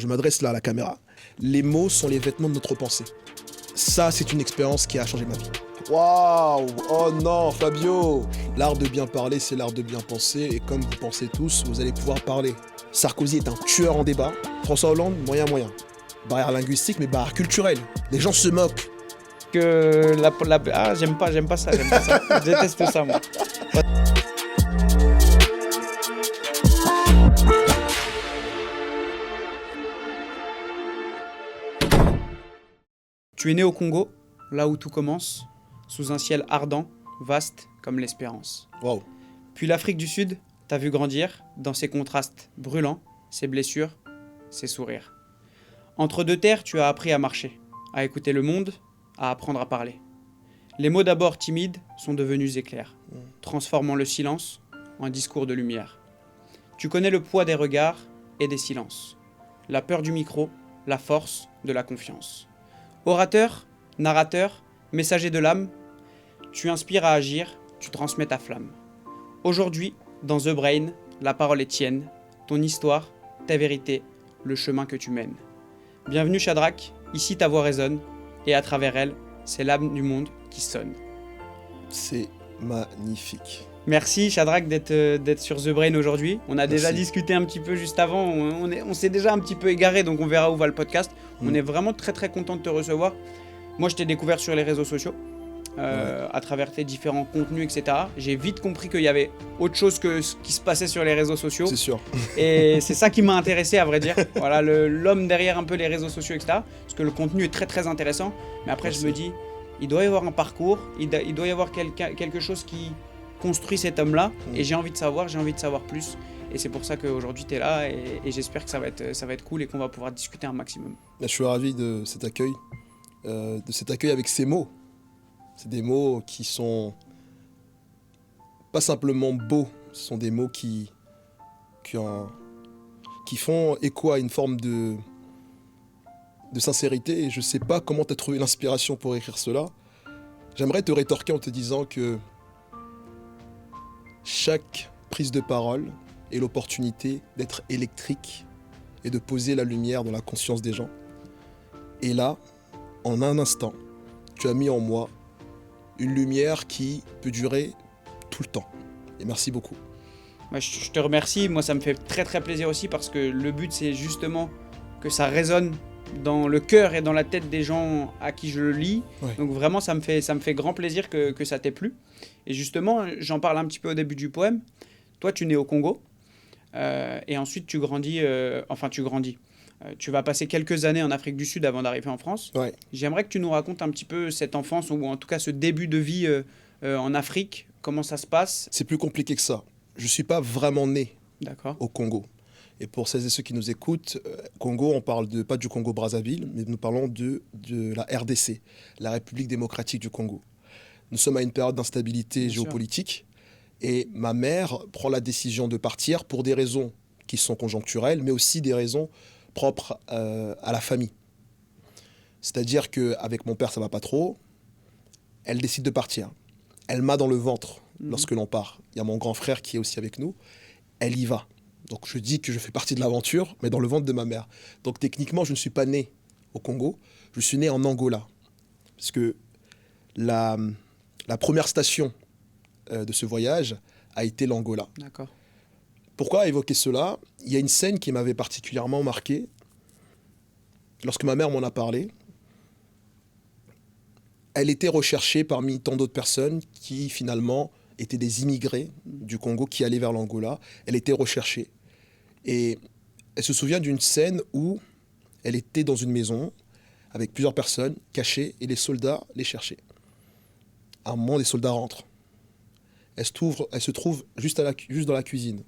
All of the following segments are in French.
je m'adresse là à la caméra. Les mots sont les vêtements de notre pensée. Ça, c'est une expérience qui a changé ma vie. Waouh! Oh non, Fabio! L'art de bien parler, c'est l'art de bien penser. Et comme vous pensez tous, vous allez pouvoir parler. Sarkozy est un tueur en débat. François Hollande, moyen. Barrière linguistique, mais barrière culturelle. Les gens se moquent. Ah, j'aime pas ça. Je déteste ça, moi. Tu es né au Congo, là où tout commence, sous un ciel ardent, vaste comme l'espérance. Waouh! Puis l'Afrique du Sud t'a vu grandir dans ses contrastes brûlants, ses blessures, ses sourires. Entre deux terres, tu as appris à marcher, à écouter le monde, à apprendre à parler. Les mots d'abord timides sont devenus éclairs, transformant le silence en un discours de lumière. Tu connais le poids des regards et des silences, la peur du micro, la force de la confiance. Orateur, narrateur, messager de l'âme, tu inspires à agir, tu transmets ta flamme. Aujourd'hui, dans The Brain, la parole est tienne, ton histoire, ta vérité, le chemin que tu mènes. Bienvenue Shadrach, ici ta voix résonne, et à travers elle, c'est l'âme du monde qui sonne. C'est magnifique. Merci Shadrach d'être sur The Brain aujourd'hui. On a déjà Merci. discuté un petit peu juste avant, on s'est déjà un petit peu égaré, donc on verra où va le podcast. On est vraiment très très content de te recevoir. Moi je t'ai découvert sur les réseaux sociaux, à travers tes différents contenus, etc. J'ai vite compris qu'il y avait autre chose que ce qui se passait sur les réseaux sociaux. C'est sûr. Et c'est ça qui m'a intéressé à vrai dire. Voilà, l'homme derrière un peu les réseaux sociaux, etc. Parce que le contenu est très très intéressant. Mais après Merci. je me dis, il doit y avoir un parcours, il doit y avoir quelque chose qui construit cet homme-là. Et j'ai envie de savoir plus. Et c'est pour ça qu'aujourd'hui tu es là et j'espère que ça va être cool et qu'on va pouvoir discuter un maximum. Je suis ravi de cet accueil avec ces mots. C'est des mots qui sont pas simplement beaux, ce sont des mots qui font écho à une forme de sincérité. Et je sais pas comment tu as trouvé l'inspiration pour écrire cela. J'aimerais te rétorquer en te disant que chaque prise de parole est l'opportunité d'être électrique et de poser la lumière dans la conscience des gens. Et là, en un instant, tu as mis en moi une lumière qui peut durer tout le temps. Et merci beaucoup. Je te remercie, moi ça me fait très très plaisir aussi parce que le but c'est justement que ça résonne dans le cœur et dans la tête des gens à qui je le lis. Ouais. Donc vraiment ça me fait grand plaisir que ça t'ait plu. Et justement, j'en parle un petit peu au début du poème. Toi tu nais au Congo et ensuite tu grandis. Tu vas passer quelques années en Afrique du Sud avant d'arriver en France. Ouais. J'aimerais que tu nous racontes un petit peu cette enfance ou en tout cas ce début de vie en Afrique. Comment ça se passe? C'est plus compliqué que ça. Je ne suis pas vraiment né D'accord. au Congo. Et pour celles et ceux qui nous écoutent, Congo, on parle pas du Congo-Brazzaville, mais nous parlons de la RDC, la République démocratique du Congo. Nous sommes à une période d'instabilité Bien sûr. géopolitique et ma mère prend la décision de partir pour des raisons qui sont conjoncturelles, mais aussi des raisons propres à la famille. C'est-à-dire qu'avec mon père, ça va pas trop. Elle décide de partir. Elle m'a dans le ventre lorsque l'on part. Il y a mon grand frère qui est aussi avec nous. Elle y va. Donc je dis que je fais partie de l'aventure, mais dans le ventre de ma mère. Donc techniquement, je ne suis pas né au Congo. Je suis né en Angola. Parce que la première station de ce voyage a été l'Angola. D'accord. Pourquoi évoquer cela? Il y a une scène qui m'avait particulièrement marqué. Lorsque ma mère m'en a parlé, elle était recherchée parmi tant d'autres personnes qui finalement étaient des immigrés du Congo qui allaient vers l'Angola. Elle était recherchée. Et elle se souvient d'une scène où elle était dans une maison avec plusieurs personnes cachées et les soldats les cherchaient. À un moment, les soldats rentrent. Elle se trouve juste dans la cuisine,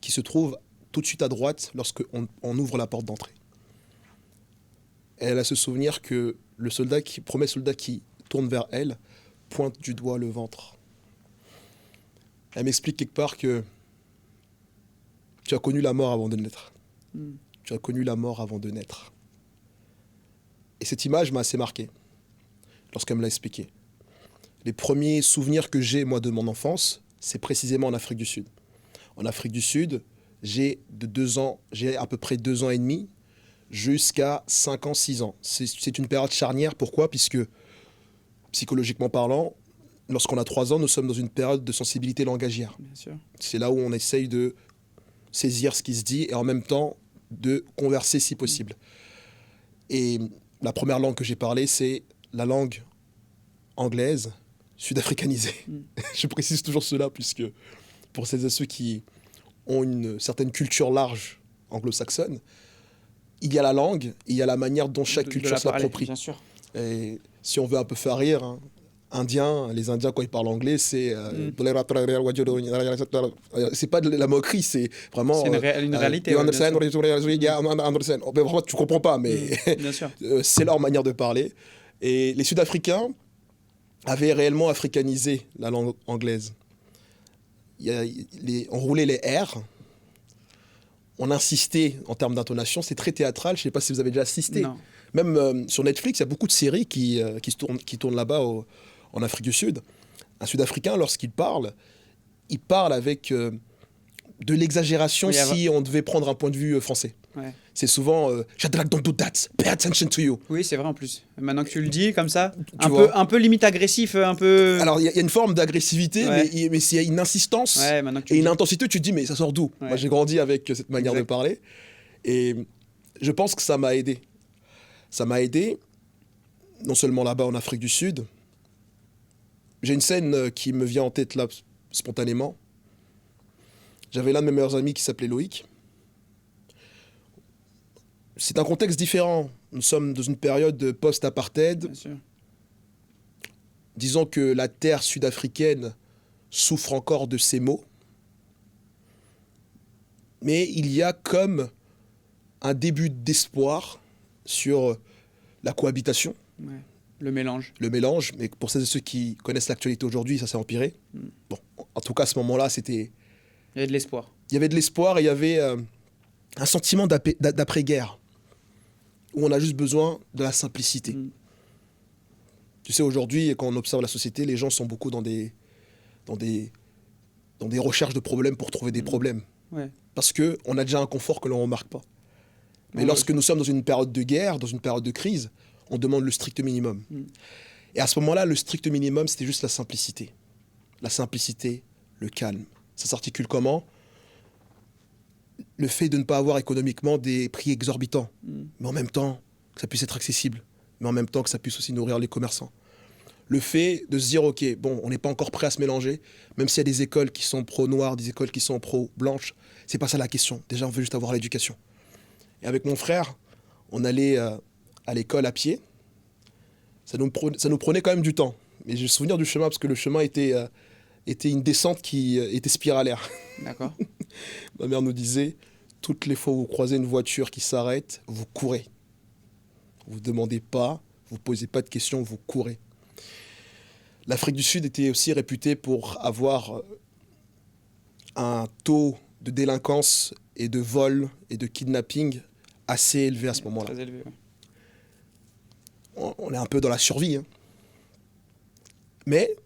qui se trouve tout de suite à droite lorsqu'on ouvre la porte d'entrée. Elle a ce souvenir que le premier soldat qui tourne vers elle pointe du doigt le ventre. Elle m'explique quelque part que tu as connu la mort avant de naître. Tu as connu la mort avant de naître. Et cette image m'a assez marqué lorsqu'elle me l'a expliqué. Les premiers souvenirs que j'ai, moi, de mon enfance, c'est précisément en Afrique du Sud. En Afrique du Sud, j'ai à peu près 2 ans et demi jusqu'à 5 ans, 6 ans. C'est une période charnière. Pourquoi? Puisque, psychologiquement parlant, lorsqu'on a 3 ans, nous sommes dans une période de sensibilité langagière. Bien sûr. C'est là où on essaye de saisir ce qui se dit et en même temps de converser si possible. Et la première langue que j'ai parlé, c'est la langue anglaise sud-africanisée. Je précise toujours cela puisque pour celles et ceux qui ont une certaine culture large anglo-saxonne, il y a la langue et il y a la manière dont chaque culture s'approprie. Bien sûr. Et si on veut un peu faire rire, hein, les Indiens, quand ils parlent anglais, c'est c'est pas de la moquerie, c'est vraiment. C'est une réalité. You Ouais, understand? bien sûr. Yeah, understand. Oh, ben, vraiment, tu comprends pas, mais Bien sûr. c'est leur manière de parler. Et les Sud-Africains avaient réellement africanisé la langue anglaise. On roulait les R, on insistait en termes d'intonation, c'est très théâtral, je ne sais pas si vous avez déjà assisté. Non. Même sur Netflix, il y a beaucoup de séries qui tournent là-bas en Afrique du Sud. Un Sud-Africain, lorsqu'il parle, il parle avec de l'exagération Oui, si on devait prendre un point de vue français. Ouais. C'est souvent Shadrach, don't do that, pay attention to you. Oui, c'est vrai en plus. Maintenant que tu le dis comme ça, vois. un peu limite agressif, un peu. Alors, il y a une forme d'agressivité, Ouais. mais s'il y a une insistance Ouais, maintenant que tu et le une dis. intensité, tu te dis, mais ça sort d'où? Ouais. Moi, j'ai grandi avec cette manière Exact. de parler. Et je pense que ça m'a aidé. Ça m'a aidé, non seulement là-bas en Afrique du Sud. J'ai une scène qui me vient en tête là, spontanément. J'avais l'un de mes meilleurs amis qui s'appelait Loïc. C'est un contexte différent. Nous sommes dans une période post-apartheid. Bien sûr. Disons que la terre sud-africaine souffre encore de ces maux. Mais il y a comme un début d'espoir sur la cohabitation, Ouais. Le mélange. le mélange. Mais pour celles et ceux qui connaissent l'actualité aujourd'hui, ça s'est empiré. Bon, en tout cas, à ce moment-là, Il y a de l'espoir. il y avait de l'espoir et il y avait un sentiment d'après-guerre où on a juste besoin de la simplicité. Tu sais, aujourd'hui, quand on observe la société, les gens sont beaucoup dans des recherches de problèmes pour trouver des problèmes. Ouais. Parce qu'on a déjà un confort que l'on ne remarque pas. Mais Ouais, lorsque nous sommes dans une période de guerre, dans une période de crise, on demande le strict minimum. Et à ce moment-là, le strict minimum, c'était juste la simplicité. La simplicité, le calme. Ça s'articule comment? Le fait de ne pas avoir économiquement des prix exorbitants, mais en même temps que ça puisse être accessible, mais en même temps que ça puisse aussi nourrir les commerçants. Le fait de se dire, ok, bon, on n'est pas encore prêt à se mélanger, même s'il y a des écoles qui sont pro-noires, des écoles qui sont pro-blanches, c'est pas ça la question. Déjà, on veut juste avoir l'éducation. Et avec mon frère, on allait à l'école à pied. Ça nous prenait quand même du temps. Mais j'ai le souvenir du chemin, parce que le chemin était une descente qui était spiralaire. D'accord. Ma mère nous disait, toutes les fois où vous croisez une voiture qui s'arrête, vous courez. Vous ne demandez pas, vous ne posez pas de questions, vous courez. L'Afrique du Sud était aussi réputée pour avoir un taux de délinquance et de vol et de kidnapping assez élevé à ce moment-là. Très élevé. Ouais. On est un peu dans la survie. Hein. Mais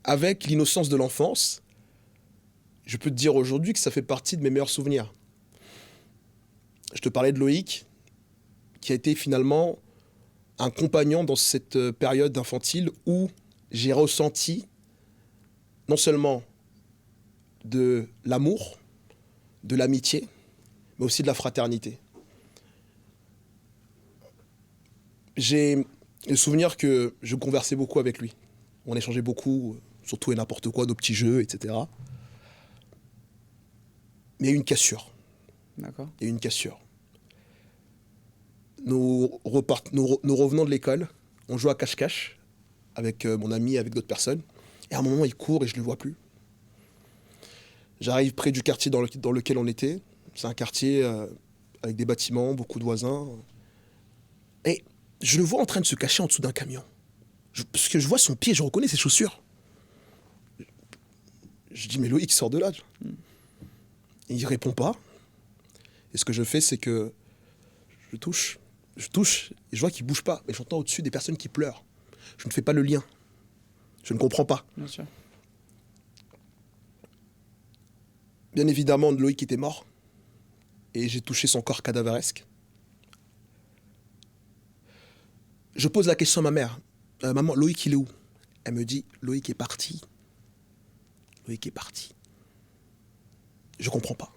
avec l'innocence de l'enfance, je peux te dire aujourd'hui que ça fait partie de mes meilleurs souvenirs. Je te parlais de Loïc, qui a été finalement un compagnon dans cette période infantile où j'ai ressenti non seulement de l'amour, de l'amitié, mais aussi de la fraternité. J'ai le souvenir que je conversais beaucoup avec lui. On échangeait beaucoup, sur tout et n'importe quoi, nos petits jeux, etc. Mais il y a eu une cassure. D'accord. Il y a eu une cassure. Nous revenons de l'école, on joue à cache-cache avec mon ami, avec d'autres personnes. Et à un moment, il court et je ne le vois plus. J'arrive près du quartier dans lequel on était. C'est un quartier avec des bâtiments, beaucoup de voisins. Et je le vois en train de se cacher en dessous d'un camion. Parce que je vois son pied, je reconnais ses chaussures. Je dis, mais Loïc, sort de là. Et il ne répond pas. Et ce que je fais, c'est que je touche, et je vois qu'il ne bouge pas. Mais j'entends au-dessus des personnes qui pleurent. Je ne fais pas le lien. Je ne comprends pas. Bien sûr. Bien évidemment, Loïc était mort. Et j'ai touché son corps cadavresque. Je pose la question à ma mère. Maman, Loïc, il est où? Elle me dit, Loïc est parti. Loïc est parti. Je comprends pas.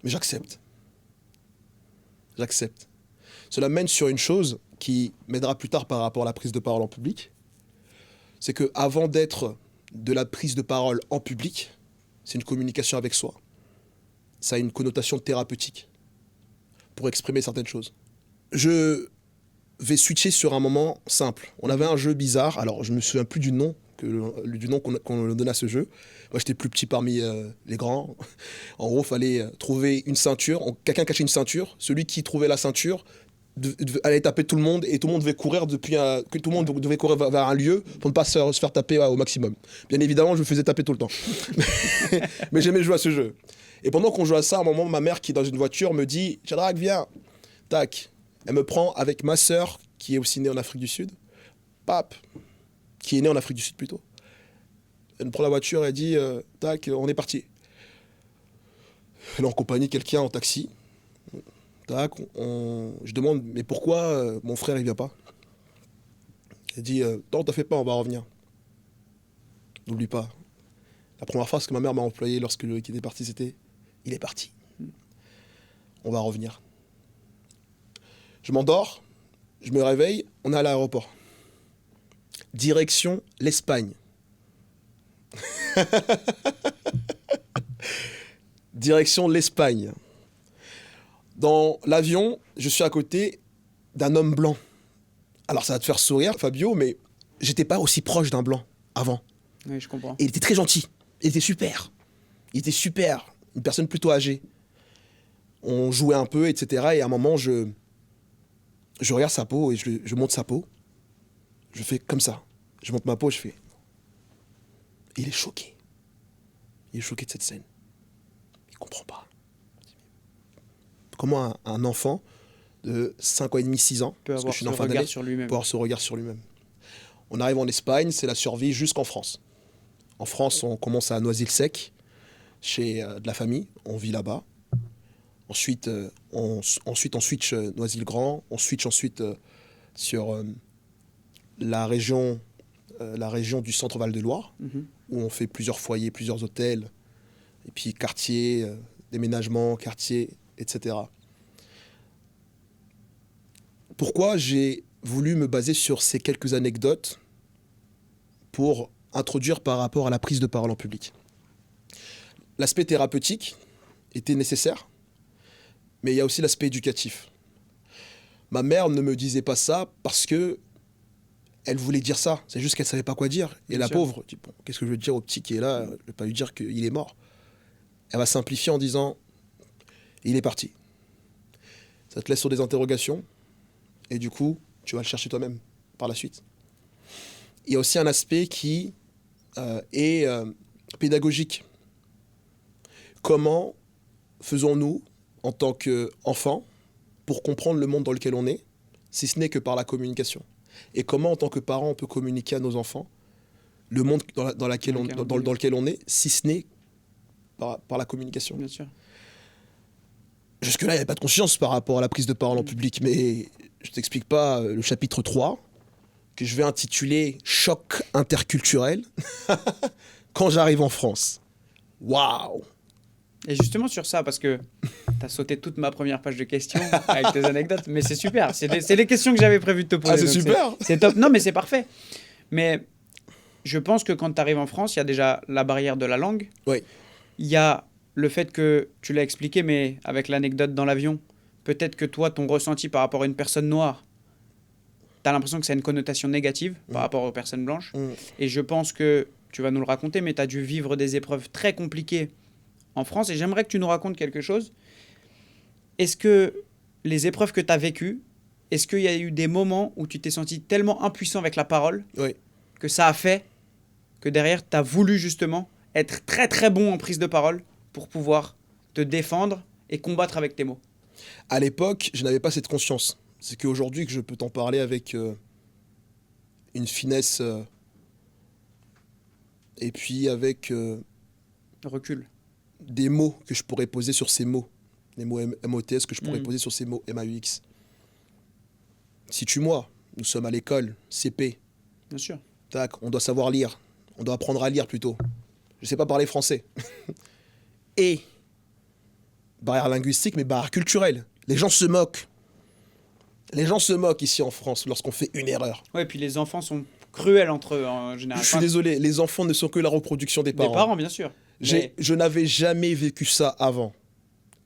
Mais j'accepte. J'accepte. Cela mène sur une chose qui m'aidera plus tard par rapport à la prise de parole en public. C'est qu'avant d'être de la prise de parole en public, c'est une communication avec soi. Ça a une connotation thérapeutique pour exprimer certaines choses. Je vais switcher sur un moment simple. On avait un jeu bizarre, alors je ne me souviens plus du nom qu'on donnait à ce jeu. Moi, j'étais plus petit parmi les grands. En gros, il fallait trouver une ceinture. Quelqu'un cachait une ceinture. Celui qui trouvait la ceinture allait taper tout le monde et tout le monde devait courir tout le monde devait courir vers un lieu pour ne pas se faire taper au maximum. Bien évidemment, je me faisais taper tout le temps. Mais j'aimais jouer à ce jeu. Et pendant qu'on jouait à ça, à un moment, ma mère qui est dans une voiture me dit « Shadrach, viens !» Tac. Elle me prend avec ma sœur qui est aussi née en Afrique du Sud. Pape. Qui est née en Afrique du Sud plutôt. Elle me prend la voiture et elle dit tac, on est parti. Elle est en compagnie de quelqu'un en taxi. Tac, je demande mais pourquoi mon frère il vient pas? Elle dit non, t'en fais pas, on va revenir. N'oublie pas. La première phrase que ma mère m'a employée lorsque Loïc était parti, c'était il est parti. On va revenir. Je m'endors, je me réveille, on est à l'aéroport. Direction l'Espagne. Direction l'Espagne. Dans l'avion, je suis à côté d'un homme blanc. Alors ça va te faire sourire, Fabio, mais j'étais pas aussi proche d'un blanc avant. Oui, je comprends. Et il était très gentil. Il était super. Il était super. Une personne plutôt âgée. On jouait un peu, etc. Et à un moment, je regarde sa peau et je monte sa peau. Je fais comme ça. Je monte ma peau, je fais... Il est choqué. Il est choqué de cette scène. Il comprend pas. Comment un enfant de 5 ans et demi, 6 ans, Peut parce que avoir je suis ce une fin regard d'année, sur lui-même. peut avoir ce regard sur lui-même. On arrive en Espagne, c'est la survie jusqu'en France. En France, on commence à Noisy-le-Sec, chez de la famille, on vit là-bas. Ensuite, on switch Noisy-le-Grand, on switch ensuite sur la région du centre Val-de-Loire, où on fait plusieurs foyers, plusieurs hôtels, et puis quartier, déménagement, quartier, etc. Pourquoi j'ai voulu me baser sur ces quelques anecdotes pour introduire par rapport à la prise de parole en public? L'aspect thérapeutique était nécessaire, mais il y a aussi l'aspect éducatif. Ma mère ne me disait pas ça parce que elle voulait dire ça, c'est juste qu'elle ne savait pas quoi dire. Et la pauvre, bon, qu'est-ce que je veux dire au petit qui est là? Je ne vais pas lui dire qu'il est mort. Elle va simplifier en disant « il est parti ». Ça te laisse sur des interrogations, et du coup, tu vas le chercher toi-même par la suite. Il y a aussi un aspect qui est pédagogique. Comment faisons-nous, en tant qu'enfants, pour comprendre le monde dans lequel on est, si ce n'est que par la communication? Et comment, en tant que parents, on peut communiquer à nos enfants le monde dans lequel on est, si ce n'est par la communication? Bien sûr. Jusque-là, il n'y avait pas de conscience par rapport à la prise de parole en public, mais je ne t'explique pas le chapitre 3, que je vais intituler « Choc interculturel » quand j'arrive en France. Waouh! Et justement sur ça, parce que tu as sauté toute ma première page de questions avec tes anecdotes, mais c'est super. C'est les questions que j'avais prévu de te poser. Ah, c'est super! C'est top. Non, mais c'est parfait. Mais je pense que quand tu arrives en France, il y a déjà la barrière de la langue. Oui. Il y a le fait que, tu l'as expliqué, mais avec l'anecdote dans l'avion, peut-être que toi, ton ressenti par rapport à une personne noire, tu as l'impression que ça a une connotation négative par rapport aux personnes blanches. Et je pense que, tu vas nous le raconter, mais tu as dû vivre des épreuves très compliquées en France. Et j'aimerais que tu nous racontes quelque chose. Est-ce que les épreuves que tu as vécues, est-ce qu'il y a eu des moments où tu t'es senti tellement impuissant avec la parole que ça a fait que derrière, tu as voulu justement être très très bon en prise de parole pour pouvoir te défendre et combattre avec tes mots? À l'époque, je n'avais pas cette conscience. C'est qu'aujourd'hui que je peux t'en parler avec une finesse et puis avec recul. Des mots que je pourrais poser sur ces mots. Des mots MOTS que je pourrais poser sur ces mots MAUX. Situe-moi. Nous sommes à l'école, CP. Bien sûr. Tac, on doit savoir lire. On doit apprendre à lire plutôt. Je ne sais pas parler français. Et, barrière linguistique, mais barrière culturelle. Les gens se moquent. Les gens se moquent ici en France lorsqu'on fait une erreur. Ouais, et puis les enfants sont cruels entre eux en général. Je suis désolé, les enfants ne sont que la reproduction des parents. Des parents, bien sûr. Mais Je n'avais jamais vécu ça avant.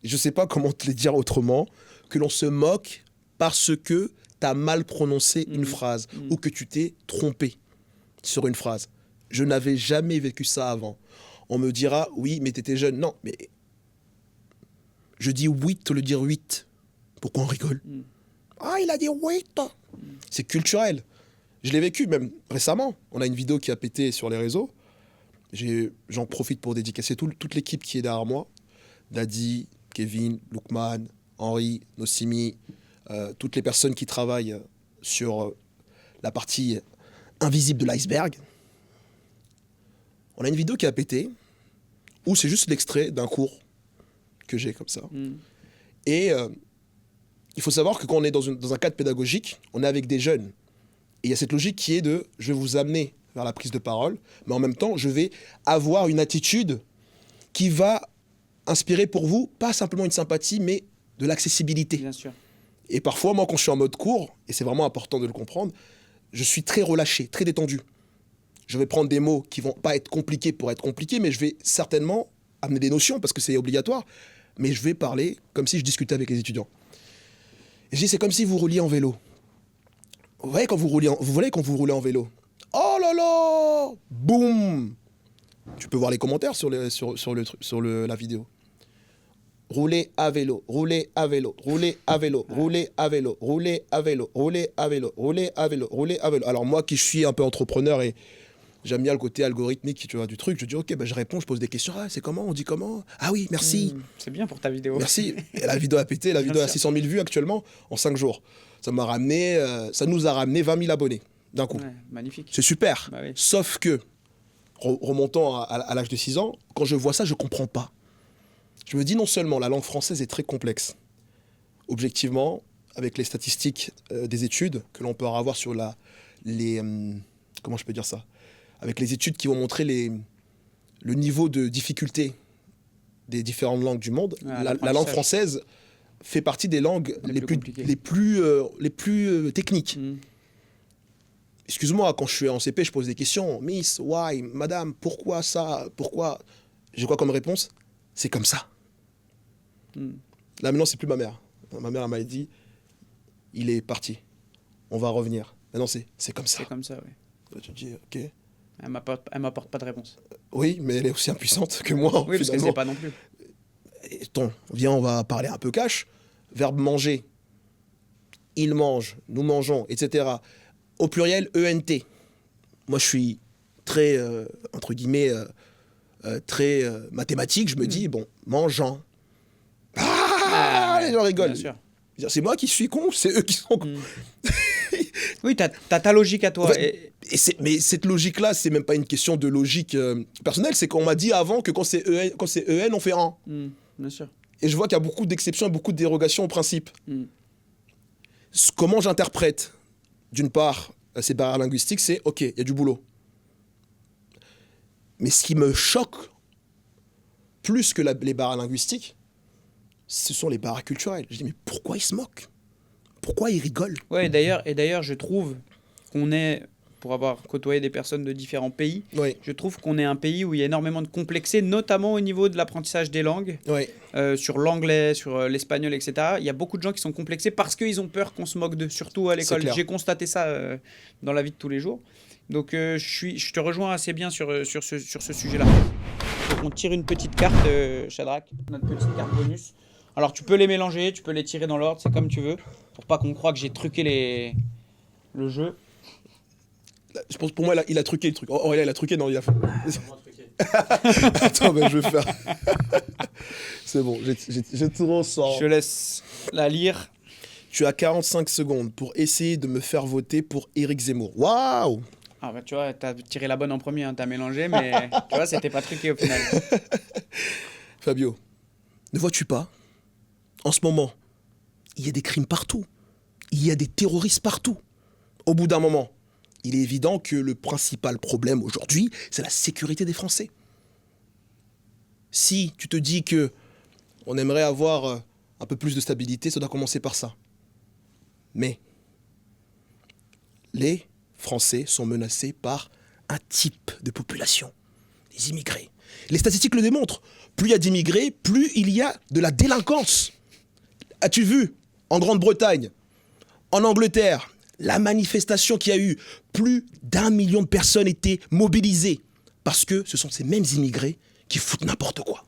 Je ne sais pas comment te le dire autrement, que l'on se moque parce que tu as mal prononcé une phrase ou que tu t'es trompé sur une phrase. Je n'avais jamais vécu ça avant. On me dira, oui, mais tu étais jeune. Non, mais je dis 8 au lieu de dire 8. Pourquoi on rigole? Ah, il a dit 8. C'est culturel. Je l'ai vécu même récemment. On a une vidéo qui a pété sur les réseaux. J'en profite pour dédicacer toute l'équipe qui est derrière moi. Daddy, Kevin, Lookman, Henri, Nossimi, toutes les personnes qui travaillent sur la partie invisible de l'iceberg. On a une vidéo qui a pété, où c'est juste l'extrait d'un cours que j'ai comme ça. Et il faut savoir que quand on est dans un cadre pédagogique, on est avec des jeunes. Et il y a cette logique qui est de « je vais vous amener vers la prise de parole, mais en même temps, je vais avoir une attitude qui va inspirer pour vous, pas simplement une sympathie, mais de l'accessibilité. » bien sûr. Et parfois, moi, quand je suis en mode cours, et c'est vraiment important de le comprendre, je suis très relâché, très détendu. Je vais prendre des mots qui vont pas être compliqués pour être compliqués, mais je vais certainement amener des notions, parce que c'est obligatoire, mais je vais parler comme si je discutais avec les étudiants. Et je dis, c'est comme si vous rouliez en vélo. Vous voyez quand vous roulez en vélo. Oh là là, boum. Tu peux voir les commentaires sur la vidéo. Rouler à vélo, rouler à vélo, rouler à vélo, rouler à vélo, rouler à vélo, rouler à vélo, rouler à vélo, rouler à vélo. Alors moi qui suis un peu entrepreneur et j'aime bien le côté algorithmique, tu vois, du truc, je dis ok, je réponds, je pose des questions. Ah, c'est comment, on dit comment? Ah oui, merci. C'est bien pour ta vidéo. Merci. Et la vidéo a pété, la vidéo a 600 000 vues actuellement en 5 jours. Ça nous a ramené 20 000 abonnés d'un coup. Ouais, magnifique. C'est super. Bah oui. Sauf que, remontant à l'âge de 6 ans, quand je vois ça, je comprends pas. Je me dis non seulement la langue française est très complexe, objectivement, avec les statistiques des études que l'on peut avoir sur comment je peux dire ça, avec les études qui vont montrer le niveau de difficulté des différentes langues du monde, la langue française fait partie des langues les plus techniques. Excuse-moi, quand je suis en CP, je pose des questions. Miss, why, madame, pourquoi ça, pourquoi? J'ai quoi comme réponse? C'est comme ça. Là maintenant, c'est plus ma mère. Ma mère elle m'a dit, il est parti. On va revenir. Maintenant, c'est comme ça. C'est comme ça, oui. Là, tu te dis, ok. Elle m'apporte pas de réponse. Oui, mais elle est aussi impuissante que moi. Oui, parce qu'elle sait pas non plus. Viens, on va parler un peu cash. Verbe manger. Il mange, nous mangeons, etc. Au pluriel, ENT. Moi, je suis très, entre guillemets, très mathématique. Je me dis, bon, mangeant. Les gens rigolent. Bien sûr. C'est moi qui suis con, c'est eux qui sont cons. Oui, t'as ta logique à toi. En fait, mais cette logique-là, c'est même pas une question de logique personnelle. C'est qu'on m'a dit avant que quand c'est EN, on fait un. Bien sûr. Et je vois qu'il y a beaucoup d'exceptions et beaucoup de dérogations au principe. Comment j'interprète, d'une part, ces barrières linguistiques, c'est OK, il y a du boulot. Mais ce qui me choque plus que les barrières linguistiques, ce sont les barrières culturelles. Je dis, mais pourquoi ils se moquent? Pourquoi ils rigolent? Ouais, et d'ailleurs, je trouve qu'on est, pour avoir côtoyé des personnes de différents pays, Oui. je trouve qu'on est un pays où il y a énormément de complexés, notamment au niveau de l'apprentissage des langues, Oui. sur l'anglais, sur l'espagnol, etc. Il y a beaucoup de gens qui sont complexés parce qu'ils ont peur qu'on se moque d'eux, surtout à l'école. clair. J'ai constaté ça dans la vie de tous les jours. Donc je te rejoins assez bien sur ce sujet-là. Donc, on tire une petite carte, Shadrach, notre petite carte bonus. Alors tu peux les mélanger, tu peux les tirer dans l'ordre, c'est comme tu veux, pour pas qu'on croie que j'ai truqué le jeu. Je pense pour moi, il a truqué le truc. Oh, il a truqué, non, il a fait. Attends, je vais faire. C'est bon, j'ai tout ressort. Je laisse la lire. Tu as 45 secondes pour essayer de me faire voter pour Éric Zemmour. Waouh! Ah bah tu vois, t'as tiré la bonne en premier, hein, t'as mélangé, mais tu vois, c'était pas truqué au final. Fabio, ne vois-tu pas? En ce moment, il y a des crimes partout. Il y a des terroristes partout. Au bout d'un moment, il est évident que le principal problème aujourd'hui, c'est la sécurité des Français. Si tu te dis que on aimerait avoir un peu plus de stabilité, ça doit commencer par ça. Mais les Français sont menacés par un type de population, les immigrés. Les statistiques le démontrent. Plus il y a d'immigrés, plus il y a de la délinquance. As-tu vu, en Grande-Bretagne, en Angleterre, la manifestation qu'il y a eu, plus d'1 million de personnes étaient mobilisées parce que ce sont ces mêmes immigrés qui foutent n'importe quoi.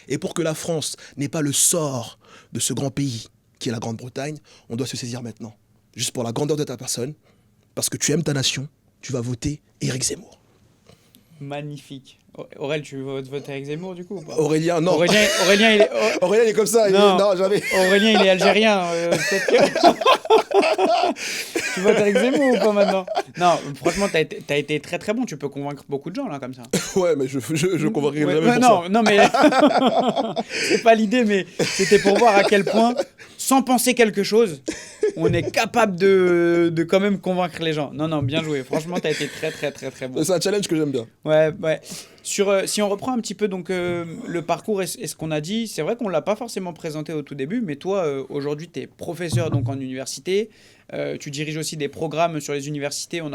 Et pour que la France n'ait pas le sort de ce grand pays qui est la Grande-Bretagne, on doit se saisir maintenant. Juste pour la grandeur de ta personne, parce que tu aimes ta nation, tu vas voter Éric Zemmour. Magnifique. Aurel, tu veux voter Éric Zemmour du coup ou pas? Aurélien, non. Aurélien, il est... Aurélien, il est comme ça. Non, jamais. Aurélien, il est algérien. Peut-être que... Tu votes Éric Zemmour ou pas maintenant? Non, franchement, t'as été très très bon. Tu peux convaincre beaucoup de gens là comme ça. Ouais, mais je convaincrai jamais pour non, ça. Non, mais c'est pas l'idée, mais c'était pour voir à quel point, sans penser quelque chose, on est capable de quand même convaincre les gens. Non, bien joué. Franchement, t'as été très très très très bon. C'est un challenge que j'aime bien. Ouais. Si on reprend un petit peu donc le parcours et ce qu'on a dit, c'est vrai qu'on l'a pas forcément présenté au tout début, mais toi aujourd'hui tu es professeur donc en université, tu diriges aussi des programmes sur les universités, on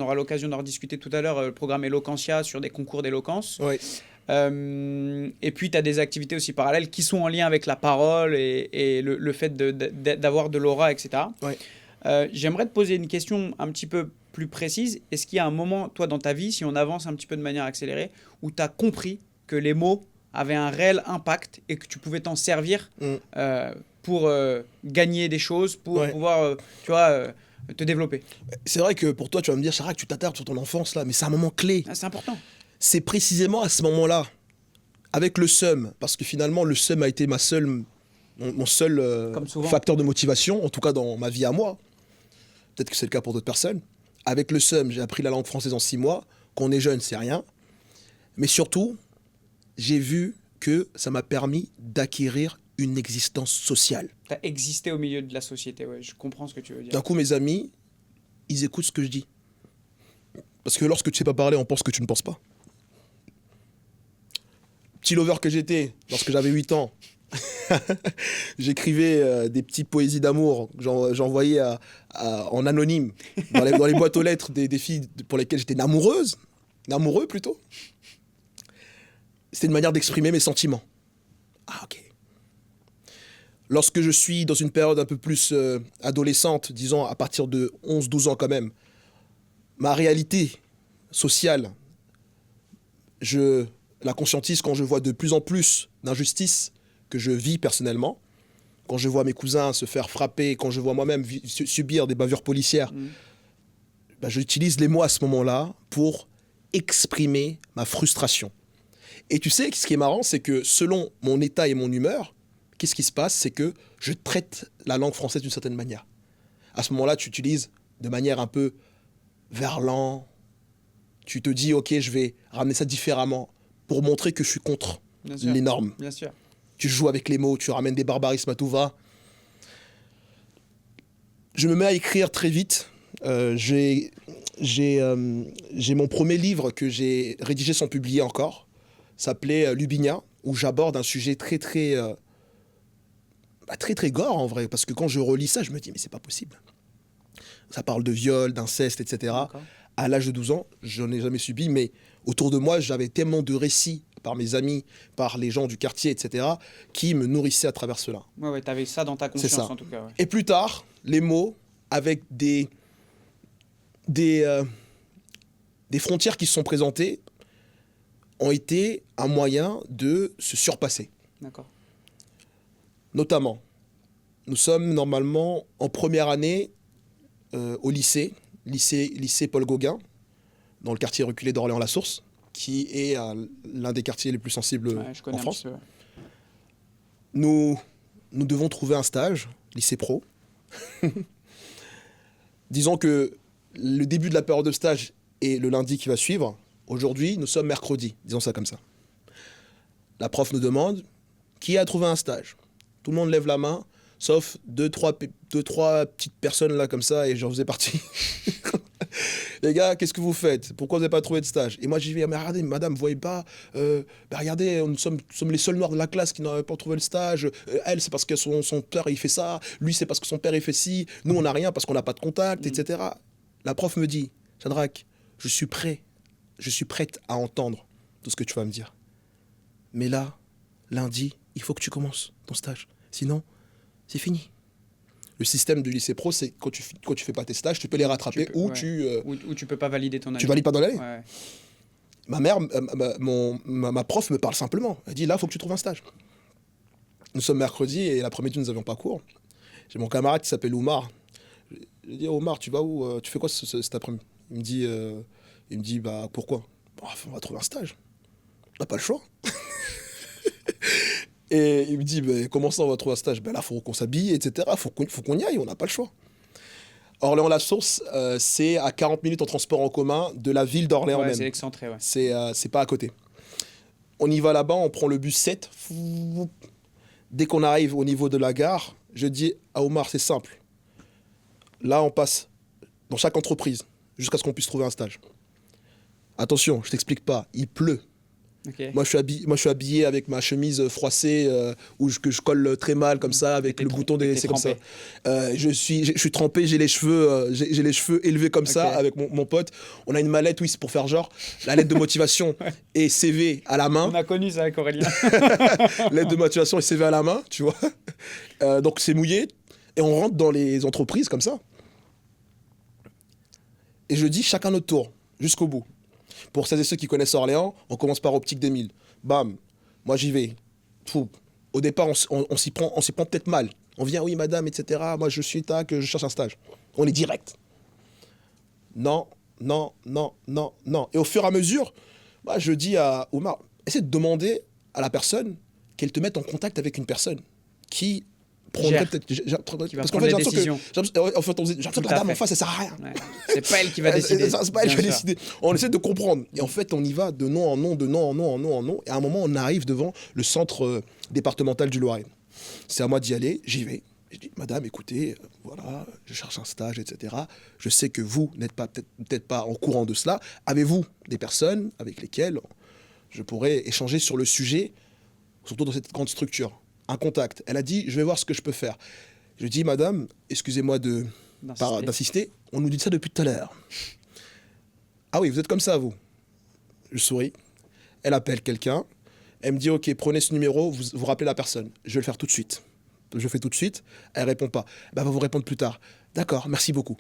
aura l'occasion d'en rediscuter tout à l'heure, le programme Eloquentia sur des concours d'éloquence. Oui. Et puis tu as des activités aussi parallèles qui sont en lien avec la parole et le fait d'avoir de l'aura, etc. Oui. J'aimerais te poser une question un petit peu plus précise. Est-ce qu'il y a un moment, toi, dans ta vie, si on avance un petit peu de manière accélérée, où tu as compris que les mots avaient un réel impact et que tu pouvais t'en servir pour gagner des choses, pour pouvoir, te développer? C'est vrai que pour toi, tu vas me dire, Charac, tu t'attardes sur ton enfance là, mais c'est un moment clé. Ah, c'est important. C'est précisément à ce moment-là, avec le seum, parce que finalement, le seum a été mon seul facteur de motivation, en tout cas dans ma vie à moi. Peut-être que c'est le cas pour d'autres personnes. Avec le seum, j'ai appris la langue française en 6 mois. Quand on est jeune, c'est rien. Mais surtout, j'ai vu que ça m'a permis d'acquérir une existence sociale. Tu as existé au milieu de la société, ouais. Je comprends ce que tu veux dire. D'un coup, mes amis, ils écoutent ce que je dis. Parce que lorsque tu ne sais pas parler, on pense que tu ne penses pas. Petit lover que j'étais, lorsque j'avais 8 ans, j'écrivais des petites poésies d'amour, j'envoyais en anonyme, dans les boîtes aux lettres des filles pour lesquelles j'étais amoureux plutôt. C'était une manière d'exprimer mes sentiments. Ah, ok. Lorsque je suis dans une période un peu plus adolescente, disons à partir de 11-12 ans quand même, ma réalité sociale, je la conscientise quand je vois de plus en plus d'injustices que je vis personnellement, quand je vois mes cousins se faire frapper, quand je vois moi-même subir des bavures policières, j'utilise les mots à ce moment-là pour exprimer ma frustration. Et tu sais, ce qui est marrant, c'est que selon mon état et mon humeur, qu'est-ce qui se passe? C'est que je traite la langue française d'une certaine manière. À ce moment-là, tu utilises de manière un peu verlan. Tu te dis, ok, je vais ramener ça différemment pour montrer que je suis contre les normes. Bien sûr. Tu joues avec les mots, tu ramènes des barbarismes à tout va. Je me mets à écrire très vite. J'ai mon premier livre que j'ai rédigé sans publier encore. Ça s'appelait Lubinia, où j'aborde un sujet très gore en vrai. Parce que quand je relis ça, je me dis, mais c'est pas possible. Ça parle de viol, d'inceste, etc. D'accord. À l'âge de 12 ans, je n'en ai jamais subi, mais autour de moi, j'avais tellement de récits par mes amis, par les gens du quartier, etc., qui me nourrissaient à travers cela. Ouais, t'avais ça dans ta conscience, en tout cas. Ouais. Et plus tard, les mots, avec des frontières qui se sont présentées, ont été un moyen de se surpasser. D'accord. Notamment, nous sommes normalement en première année au lycée Paul Gauguin, dans le quartier reculé d'Orléans-la-Source, qui est l'un des quartiers les plus sensibles en France. Peu, ouais. Nous devons trouver un stage, lycée pro. Disons que le début de la période de stage est le lundi qui va suivre. Aujourd'hui, nous sommes mercredi, disons ça comme ça. La prof nous demande qui a trouvé un stage. Tout le monde lève la main. sauf deux, trois petites personnes là comme ça, et j'en faisais partie. Les gars, qu'est-ce que vous faites? Pourquoi vous n'avez pas trouvé de stage? Et moi, j'y vais, mais regardez, madame, vous voyez pas, regardez, nous sommes les seuls noirs de la classe qui n'avaient pas trouvé le stage. Elle, c'est parce que son père, il fait ça. Lui, c'est parce que son père, il fait ci. Nous, on n'a rien parce qu'on n'a pas de contact, etc. La prof me dit, Shadrach, je suis prête à entendre tout ce que tu vas me dire. Mais là, lundi, il faut que tu commences ton stage. Sinon, c'est fini. Le système du lycée pro, c'est quand tu fais pas tes stages, tu peux les rattraper ou tu peux pas valider ton année. Tu valides pas dans l'année. Ouais. Ma mère, ma prof me parle simplement. Elle dit, là, il faut que tu trouves un stage. Nous sommes mercredi et l'après-midi, nous n'avions pas cours. J'ai mon camarade qui s'appelle Oumar. Je lui dis, Oumar, tu vas où? Tu fais quoi cet après-midi? Il me dit, bah, pourquoi? On va trouver un stage. On n'a pas le choix. Et il me dit, bah, comment ça on va trouver un stage? Ben là, il faut qu'on s'habille, etc. Il faut qu'on y aille, on n'a pas le choix. Orléans-la-Source, c'est à 40 minutes en transport en commun de la ville d'Orléans même. C'est excentré, ouais. C'est pas à côté. On y va là-bas, on prend le bus 7. Dès qu'on arrive au niveau de la gare, je dis à Omar, c'est simple. Là, on passe dans chaque entreprise jusqu'à ce qu'on puisse trouver un stage. Attention, je t'explique pas, il pleut. Okay. Moi, je suis habillé avec ma chemise froissée que je colle très mal comme ça avec le bouton des. C'est comme ça. Je suis trempé, j'ai les cheveux élevés comme ça avec mon pote. On a une mallette, oui, c'est pour faire genre la lettre de motivation et CV à la main. On a connu ça avec Aurélien. Lettre de motivation et CV à la main, tu vois. Donc c'est mouillé et on rentre dans les entreprises comme ça. Et je dis chacun notre tour jusqu'au bout. Pour celles et ceux qui connaissent Orléans, on commence par Optique des Milles. Bam, moi j'y vais. Fou. Au départ, on s'y prend peut-être mal. On vient, oui madame, etc. Moi je suis tac, je cherche un stage. On est direct. Non. Et au fur et à mesure, moi, je dis à Omar, essaie de demander à la personne qu'elle te mette en contact avec une personne qui prendrait peut-être... Parce qu'en fait, j'ai l'impression que la dame en face, ça sert à rien. Ouais. C'est pas elle qui va décider. C'est pas elle qui va décider. On essaie de comprendre. Et en fait, on y va de nom en nom, de nom en nom, en nom en nom. Et à un moment, on arrive devant le centre départemental du Loiret. C'est à moi d'y aller, j'y vais. Je dis, madame, écoutez, voilà, je cherche un stage, etc. Je sais que vous n'êtes pas peut-être pas au courant de cela. Avez-vous des personnes avec lesquelles je pourrais échanger sur le sujet, surtout dans cette grande structure? Un contact. Elle a dit, je vais voir ce que je peux faire. Je dis, madame, excusez-moi d'insister, on nous dit ça depuis tout à l'heure. Ah oui, vous êtes comme ça, vous? Je souris. Elle appelle quelqu'un. Elle me dit, ok, prenez ce numéro, vous rappelez la personne. Je vais le faire tout de suite. Je le fais tout de suite. Elle ne répond pas. Ben, elle va vous répondre plus tard. D'accord, merci beaucoup.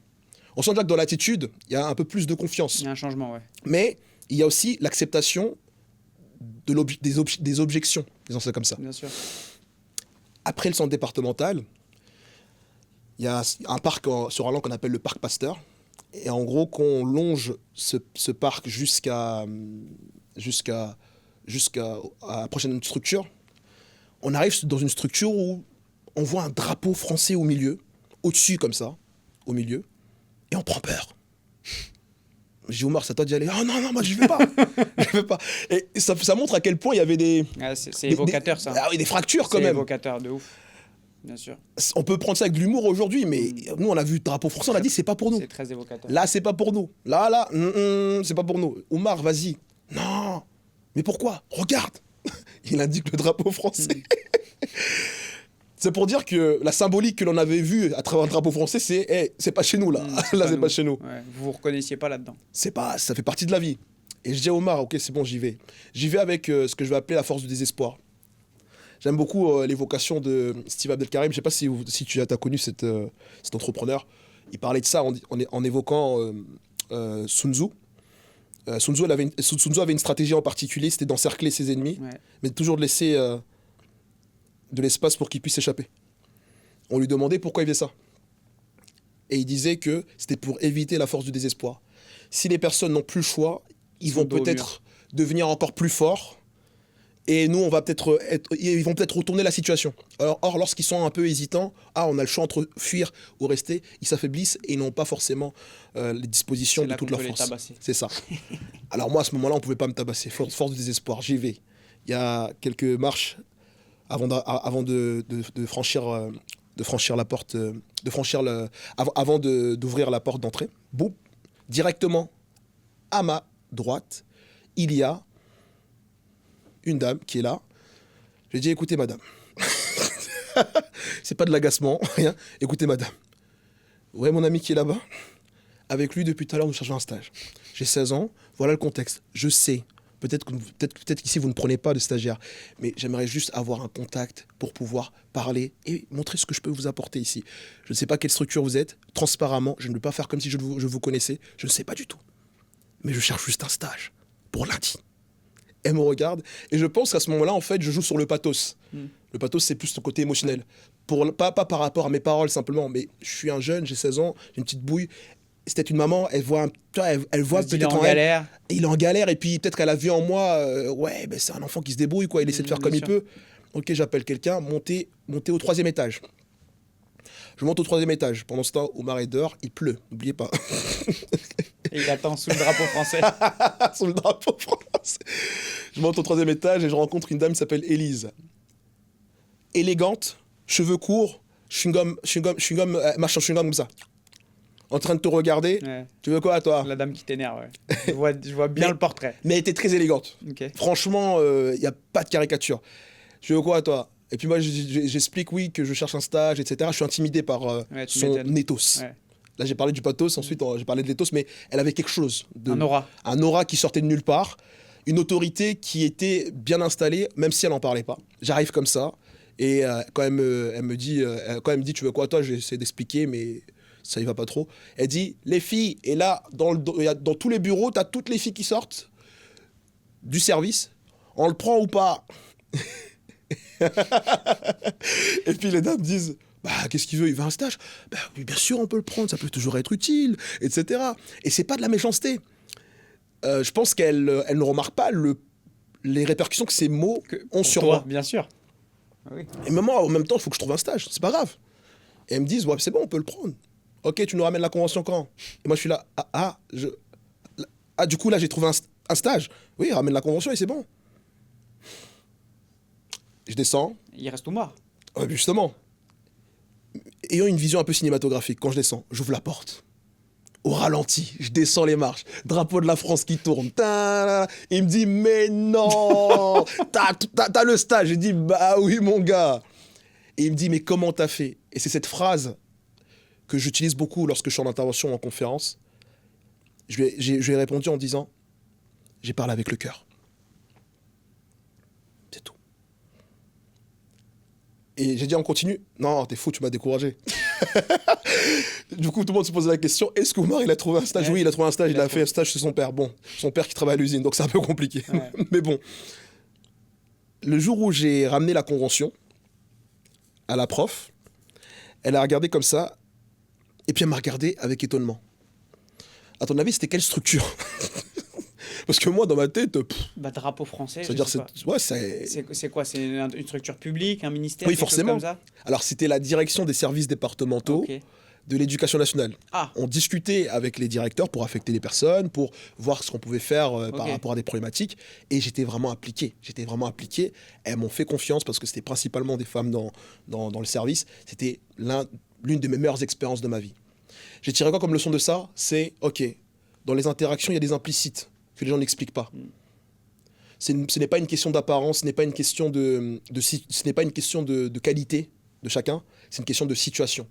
On sent déjà que dans l'attitude, il y a un peu plus de confiance. Il y a un changement, ouais. Mais il y a aussi l'acceptation des objections, disons ça comme ça. Bien sûr. Après le centre départemental, il y a un parc sur Orléans qu'on appelle le parc Pasteur. Et en gros, qu'on longe ce parc jusqu'à la prochaine structure, on arrive dans une structure où on voit un drapeau français au milieu, au-dessus comme ça, au milieu, et on prend peur. J'ai dit, Omar, c'est à toi d'y aller. Oh non, moi je vais pas. Je vais pas. Et ça montre à quel point il y avait des... Ah, c'est évocateur, ça. Ah oui, des fractures quand même. C'est évocateur, de ouf. Bien sûr. On peut prendre ça avec de l'humour aujourd'hui, mais nous, on a vu le drapeau français, on a dit, c'est pas pour nous. C'est très évocateur. Là, c'est pas pour nous. Là, c'est pas pour nous. Omar, vas-y. Non. Mais pourquoi? Regarde. Il indique le drapeau français. C'est pour dire que la symbolique que l'on avait vue à travers le drapeau français, c'est pas chez nous, là. Là, c'est pas chez nous. Ouais, vous vous reconnaissiez pas là-dedans. Ça fait partie de la vie. Et je dis à Omar, ok, c'est bon, j'y vais. J'y vais avec ce que je vais appeler la force du désespoir. J'aime beaucoup l'évocation de Steve Abdelkarim. Je sais pas si tu as connu cet entrepreneur. Il parlait de ça en évoquant Sun Tzu. Sun Tzu avait une stratégie en particulier, c'était d'encercler ses ennemis, mais toujours de laisser de l'espace pour qu'ils puissent s'échapper. On lui demandait pourquoi il faisait ça. Et il disait que c'était pour éviter la force du désespoir. Si les personnes n'ont plus le choix, ils vont peut-être devenir encore plus forts. Et nous, ils vont peut-être retourner la situation. Or, lorsqu'ils sont un peu hésitants, on a le choix entre fuir ou rester, ils s'affaiblissent et ils n'ont pas forcément les dispositions de toute leur force. C'est ça. Alors moi, à ce moment-là, on ne pouvait pas me tabasser. Force du désespoir, j'y vais. Il y a quelques marches avant de franchir de franchir la porte, d'ouvrir la porte d'entrée. Boum, directement à ma droite, il y a une dame qui est là. Je lui ai dit, écoutez, madame, c'est pas de l'agacement, rien. Écoutez, madame, vous voyez mon ami qui est là-bas? Avec lui, depuis tout à l'heure, nous cherchons un stage. J'ai 16 ans, voilà le contexte. Je sais, peut-être qu'ici, vous ne prenez pas de stagiaire, mais j'aimerais juste avoir un contact pour pouvoir parler et montrer ce que je peux vous apporter ici. Je ne sais pas quelle structure vous êtes, transparentement, je ne veux pas faire comme si je vous connaissais, je ne sais pas du tout. Mais je cherche juste un stage pour lundi. Elle me regarde et je pense qu'à ce moment-là, en fait, je joue sur le pathos. Le pathos, c'est plus ton côté émotionnel. Pas par rapport à mes paroles simplement, mais je suis un jeune, j'ai 16 ans, j'ai une petite bouille. C'était une maman, elle voit, elle voit peut-être il est en galère. Il est en galère et puis peut-être qu'elle a vu en moi, ouais, ben c'est un enfant qui se débrouille, quoi. Il essaie de faire comme il peut. Ok, j'appelle quelqu'un, monter au 3e étage. Je monte au 3e étage. Pendant ce temps, Omar est dehors, il pleut, n'oubliez pas. Et il attend sous le drapeau français. Sous le drapeau français. Je monte au 3e étage et je rencontre une dame qui s'appelle Élise. Élégante, cheveux courts, chewing-gum, marche en chewing-gum comme ça. En train de te regarder. Ouais. Tu veux quoi, toi? La dame qui t'énerve, ouais. Je vois bien le portrait. Mais elle était très élégante. Okay. Franchement, il n'y a pas de caricature. Tu veux quoi, toi? Et puis moi, j'explique, oui, que je cherche un stage, etc. Je suis intimidé par son ethos. Ouais. Là, j'ai parlé du pathos, ensuite j'ai parlé de l'ethos, mais elle avait quelque chose. Un aura. Un aura qui sortait de nulle part. Une autorité qui était bien installée, même si elle n'en parlait pas. J'arrive comme ça, et quand elle me dit, tu veux quoi, toi? J'essaie d'expliquer, mais ça y va pas trop. Elle dit, les filles, et là, dans tous les bureaux, tu as toutes les filles qui sortent du service. On le prend ou pas? Et puis les dames disent, bah, qu'est-ce qu'il veut? Il veut un stage? Bah, oui, bien sûr, on peut le prendre, ça peut toujours être utile, etc. Et c'est pas de la méchanceté. Je pense qu'elle ne remarque pas les répercussions que ces mots ont sur moi. Bien sûr. Oui. Et même moi, en même temps, il faut que je trouve un stage, c'est pas grave. Et elles me disent, ouais, c'est bon, on peut le prendre. Ok, tu nous ramènes la convention quand? Et moi, je suis là, du coup, là, j'ai trouvé un stage. Oui, ramène la convention et c'est bon. Je descends. Il reste Omar. Ouais, justement. Ayant une vision un peu cinématographique, quand je descends, j'ouvre la porte. Au ralenti, je descends les marches. Drapeau de la France qui tourne. Il me dit, mais non, t'as le stage. Je dis, bah oui, mon gars. Et il me dit, mais comment t'as fait? Et c'est cette phrase que j'utilise beaucoup lorsque je suis en intervention, en conférence. Je lui ai répondu en disant, j'ai parlé avec le cœur. C'est tout. Et j'ai dit, on continue? Non, t'es fou, tu m'as découragé. Du coup, tout le monde se posait la question, est-ce qu'Omar, il a trouvé un stage? Ouais, oui, il a trouvé un stage, il a fait un stage chez son père. Bon, son père qui travaille à l'usine, donc c'est un peu compliqué. Ouais. Mais bon. Le jour où j'ai ramené la convention à la prof, elle a regardé comme ça, et puis elle m'a regardé avec étonnement. À ton avis, c'était quelle structure? Parce que moi, dans ma tête... Bah, drapeau français, c'est-à-dire, c'est quoi? C'est une structure publique, un ministère? Oui, forcément. Comme ça? Alors, c'était la direction des services départementaux de l'éducation nationale. Ah. On discutait avec les directeurs pour affecter les personnes, pour voir ce qu'on pouvait faire par rapport à des problématiques. Et j'étais vraiment impliqué. Elles m'ont fait confiance parce que c'était principalement des femmes dans le service. C'était l'une de mes meilleures expériences de ma vie. J'ai tiré quoi comme leçon de ça? C'est, OK, dans les interactions, il y a des implicites que les gens n'expliquent pas. Ce n'est pas une question d'apparence, ce n'est pas une question de qualité de chacun, c'est une question de situation.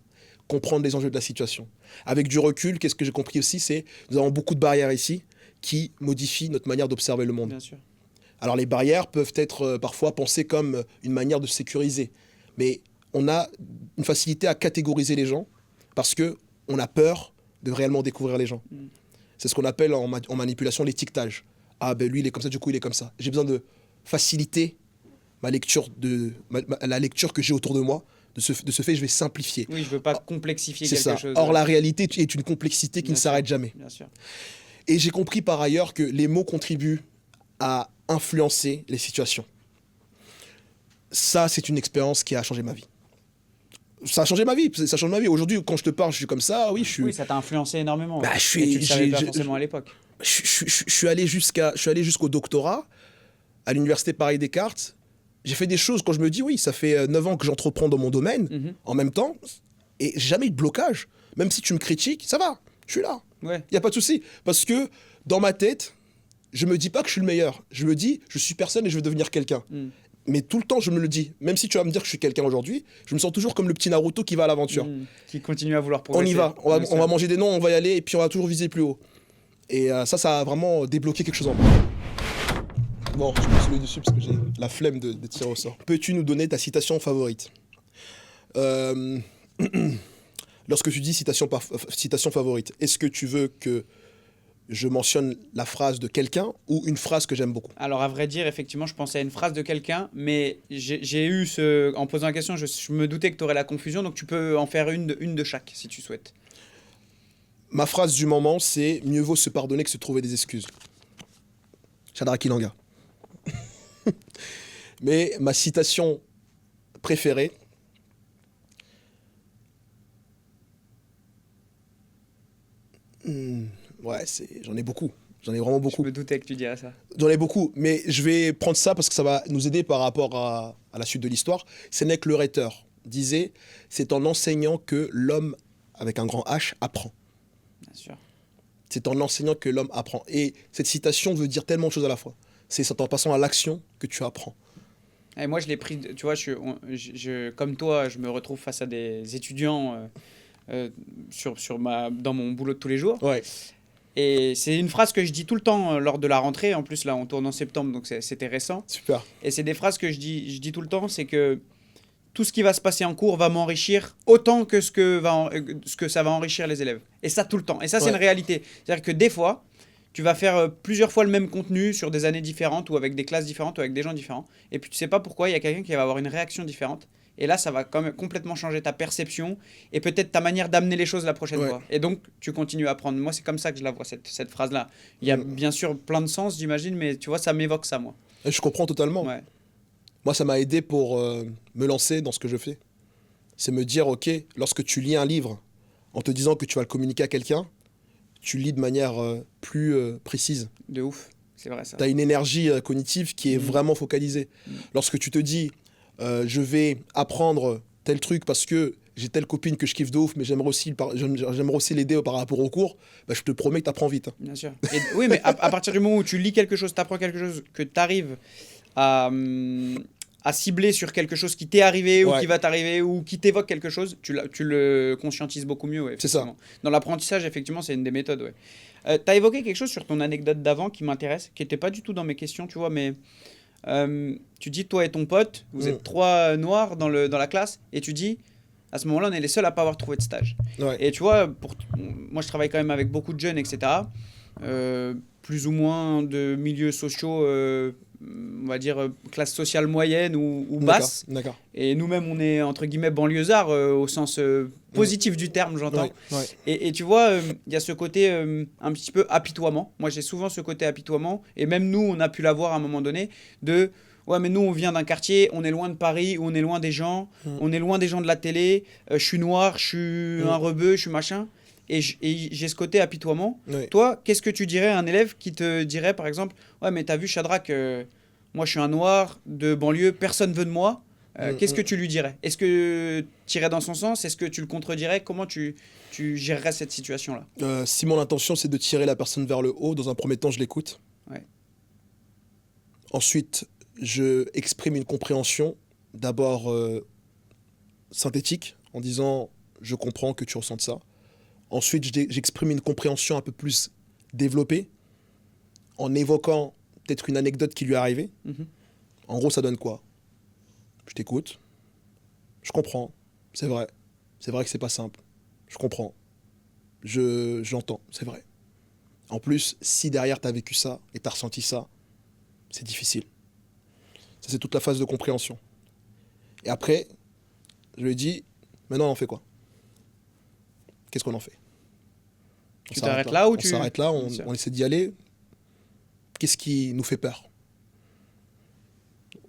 Comprendre les enjeux de la situation. Avec du recul, qu'est-ce que j'ai compris aussi, c'est nous avons beaucoup de barrières ici qui modifient notre manière d'observer le monde. Bien sûr. Alors les barrières peuvent être parfois pensées comme une manière de sécuriser, mais on a une facilité à catégoriser les gens parce qu'on a peur de réellement découvrir les gens. C'est ce qu'on appelle en manipulation l'étiquetage. Ah ben lui il est comme ça, du coup il est comme ça. J'ai besoin de faciliter la lecture que j'ai autour de moi. De ce fait, je vais simplifier. Oui, je ne veux pas complexifier quelque chose. Or, la réalité est une complexité qui ne s'arrête jamais. Bien sûr. Et j'ai compris par ailleurs que les mots contribuent à influencer les situations. Ça, c'est une expérience qui a changé ma vie. Ça a changé ma vie. Aujourd'hui, quand je te parle, je suis comme ça. Oui, ça t'a influencé énormément. Bah, tu ne savais pas forcément à l'époque. Je suis allé jusqu'au doctorat à l'université Paris-Descartes. J'ai fait des choses quand je me dis, oui, ça fait 9 ans que j'entreprends dans mon domaine, Mhm. en même temps, et j'ai jamais eu de blocage. Même si tu me critiques, ça va, je suis là. Ouais. Il n'y a pas de souci. Parce que dans ma tête, je me dis pas que je suis le meilleur. Je me dis, je suis personne et je veux devenir quelqu'un. Mm. Mais tout le temps, je me le dis. Même si tu vas me dire que je suis quelqu'un aujourd'hui, je me sens toujours comme le petit Naruto qui va à l'aventure. Qui continue à vouloir On progresser. y va. Je On sais. va manger des noms, on va y aller et puis on va toujours viser plus haut. Et ça a vraiment débloqué quelque chose en moi. Bon, je peux soulever dessus parce que j'ai la flemme de tirer au sort. Peux-tu nous donner ta citation favorite? Lorsque tu dis citation favorite, est-ce que tu veux que je mentionne la phrase de quelqu'un ou une phrase que j'aime beaucoup? Alors, à vrai dire, effectivement, je pensais à une phrase de quelqu'un, mais en posant la question, je me doutais que tu aurais la confusion, donc tu peux en faire une de chaque, si tu souhaites. Ma phrase du moment, c'est « Mieux vaut se pardonner que se trouver des excuses ». Shadrach Ilanga. Mais ma citation préférée, ouais, j'en ai beaucoup. J'en ai vraiment Je beaucoup. me doutais que tu dirais ça. J'en ai beaucoup, mais je vais prendre ça parce que ça va nous aider par rapport à la suite de l'histoire. Sénèque le rhéteur disait « C'est en enseignant que l'homme, avec un grand H, apprend ». Bien sûr. C'est en enseignant que l'homme apprend. Et cette citation veut dire tellement de choses à la fois. C'est en passant à l'action que tu apprends. Et moi, je l'ai pris, tu vois, comme toi, je me retrouve face à des étudiants dans mon boulot de tous les jours. Ouais, Et c'est une phrase que je dis tout le temps lors de la rentrée. En plus, là, on tourne en septembre, donc c'était récent. super. Et c'est des phrases que je dis tout le temps, c'est que tout ce qui va se passer en cours va m'enrichir autant que ce que ça va enrichir les élèves. Et ça, tout le temps. Et ça, c'est Ouais. une réalité. C'est-à-dire que des fois, tu vas faire plusieurs fois le même contenu sur des années différentes ou avec des classes différentes ou avec des gens différents. Et puis, tu sais pas pourquoi, il y a quelqu'un qui va avoir une réaction différente. Et là, ça va quand même complètement changer ta perception et peut-être ta manière d'amener les choses la prochaine Ouais. fois. Et donc, tu continues à apprendre. Moi, c'est comme ça que je la vois, cette phrase-là. Il y a bien sûr plein de sens, j'imagine, mais tu vois, ça m'évoque ça, moi. Et je comprends totalement. Ouais. Moi, ça m'a aidé pour me lancer dans ce que je fais. C'est me dire, OK, lorsque tu lis un livre en te disant que tu vas le communiquer à quelqu'un, tu lis de manière plus précise. De ouf. C'est vrai, ça. Tu as une énergie cognitive qui est vraiment focalisée. Lorsque tu te dis, je vais apprendre tel truc parce que j'ai telle copine que je kiffe de ouf, mais j'aimerais aussi l'aider par rapport au cours, bah, je te promets que tu apprends vite. Bien sûr. Et, oui, mais à partir du moment où tu lis quelque chose, tu apprends quelque chose, que tu arrives à cibler sur quelque chose qui t'est arrivé ou Ouais. qui va t'arriver ou qui t'évoque quelque chose, tu le conscientises beaucoup mieux. Ouais, C'est ça. effectivement. Dans l'apprentissage, effectivement, c'est une des méthodes. Ouais. Tu as évoqué quelque chose sur ton anecdote d'avant qui m'intéresse, qui n'était pas du tout dans mes questions, tu vois, mais tu dis, toi et ton pote, vous êtes 3 noirs dans la classe, et tu dis, à ce moment-là, on est les seuls à pas avoir trouvé de stage. Ouais. Et tu vois, moi je travaille quand même avec beaucoup de jeunes, etc. Plus ou moins de milieux sociaux, on va dire classe sociale moyenne ou basse. D'accord. Et nous-mêmes, on est entre guillemets banlieusards au sens positif du terme, j'entends. Ouais. Et tu vois, il y a ce côté un petit peu apitoiement. Moi, j'ai souvent ce côté apitoiement. Et même nous, on a pu l'avoir à un moment donné de... Ouais, mais nous, on vient d'un quartier, on est loin de Paris, on est loin des gens, on est loin des gens de la télé, je suis noir, je suis un rebeu, je suis machin. Et j'ai ce côté apitoiement. Ouais. Toi, qu'est-ce que tu dirais à un élève qui te dirait, par exemple, ouais, mais t'as vu, Shadrach, moi, je suis un noir de banlieue, personne veut de moi. Qu'est-ce que tu lui dirais? Est-ce que tu irais dans son sens? Est-ce que tu le contredirais? Comment tu gérerais cette situation-là? Si mon intention, c'est de tirer la personne vers le haut, dans un premier temps, je l'écoute. Ouais. Ensuite, je exprime une compréhension, d'abord synthétique, en disant « je comprends que tu ressentes ça ». Ensuite, j'exprime une compréhension un peu plus développée, en évoquant peut-être une anecdote qui lui est arrivée. En gros, ça donne quoi? Je t'écoute, je comprends, c'est vrai que c'est pas simple, je comprends, j'entends, c'est vrai. En plus, si derrière tu as vécu ça et tu as ressenti ça, c'est difficile. Ça, c'est toute la phase de compréhension. Et après, je lui dis, maintenant on en fait quoi? Qu'est-ce qu'on en fait? Tu t'arrêtes là ou on s'arrête là, on essaie d'y aller. Qu'est-ce qui nous fait peur?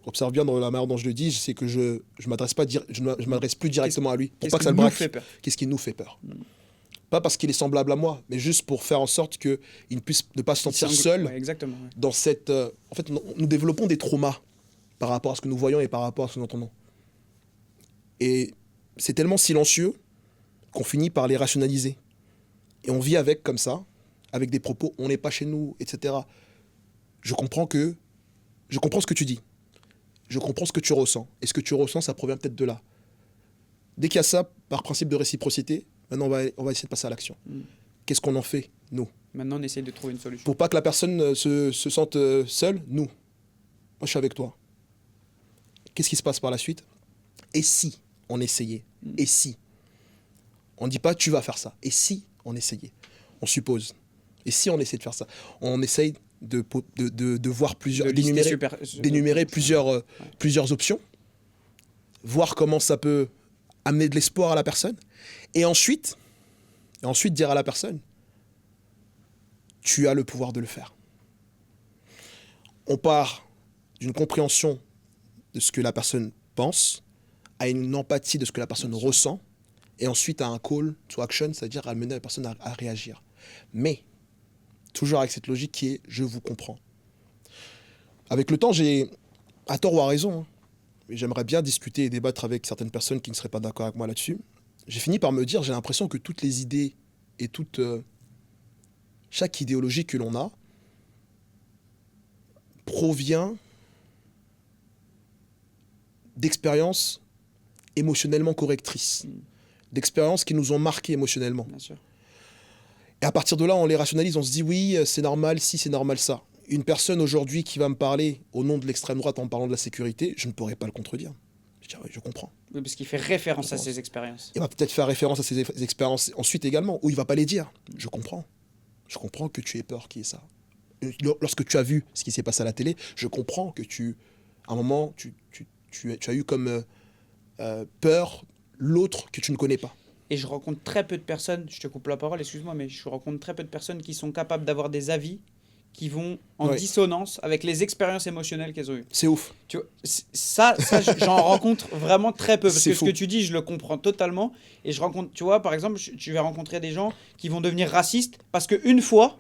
Observe bien dans la manière dont je le dis, c'est que je m'adresse plus directement à lui pour pas que ça le braque. Qu'est-ce qui nous fait peur? Pas parce qu'il est semblable à moi, mais juste pour faire en sorte qu'il ne puisse ne pas se sentir seul exactement, ouais. dans cette... en fait, nous développons des traumas par rapport à ce que nous voyons et par rapport à ce que nous entendons. Et c'est tellement silencieux qu'on finit par les rationaliser. Et on vit avec comme ça, avec des propos, on n'est pas chez nous, etc. Je comprends ce que tu dis. Je comprends ce que tu ressens. Et ce que tu ressens, ça provient peut-être de là. Dès qu'il y a ça, par principe de réciprocité, maintenant on va essayer de passer à l'action. Qu'est-ce qu'on en fait, nous? Maintenant, on essaye de trouver une solution. Pour pas que la personne se sente seule, nous. Moi, je suis avec toi. Qu'est-ce qui se passe par la suite? Et si on essayait? Et si? On ne dit pas tu vas faire ça. Et si on essayait? On suppose. Et si on essaie de faire ça? On essaye de voir d'énumérer plusieurs options, voir comment ça peut amener de l'espoir à la personne, et ensuite dire à la personne, tu as le pouvoir de le faire. On part d'une compréhension de ce que la personne pense, à une empathie de ce que la personne ressent, et ensuite à un call to action, c'est-à-dire à amener la personne à réagir. Mais, toujours avec cette logique qui est « je vous comprends ». Avec le temps, j'ai, à tort ou à raison, mais j'aimerais bien discuter et débattre avec certaines personnes qui ne seraient pas d'accord avec moi là-dessus. J'ai fini par me dire, j'ai l'impression que toutes les idées et chaque idéologie que l'on a provient d'expériences émotionnellement correctrices, d'expériences qui nous ont marqués émotionnellement. Bien sûr. Et à partir de là, on les rationalise, on se dit oui, c'est normal, si, c'est normal, ça. Une personne aujourd'hui qui va me parler au nom de l'extrême droite en parlant de la sécurité, je ne pourrais pas le contredire. Je dirais, oui, je comprends. Oui, parce qu'il fait référence à ses expériences. Il va peut-être faire référence à ses expériences ensuite également, ou il ne va pas les dire. Je comprends. Je comprends que tu aies peur qu'il y ait ça. Lorsque tu as vu ce qui s'est passé à la télé, je comprends que à un moment, tu as eu comme peur l'autre que tu ne connais pas. Et je rencontre très peu de personnes, je te coupe la parole, excuse-moi, mais je rencontre très peu de personnes qui sont capables d'avoir des avis qui vont en dissonance avec les expériences émotionnelles qu'elles ont eues. C'est ouf. Tu vois, ça j'en rencontre vraiment très peu, parce que fou. ce que tu dis, je le comprends totalement. Et je rencontre, tu vois, par exemple, tu vas rencontrer des gens qui vont devenir racistes parce qu'une fois,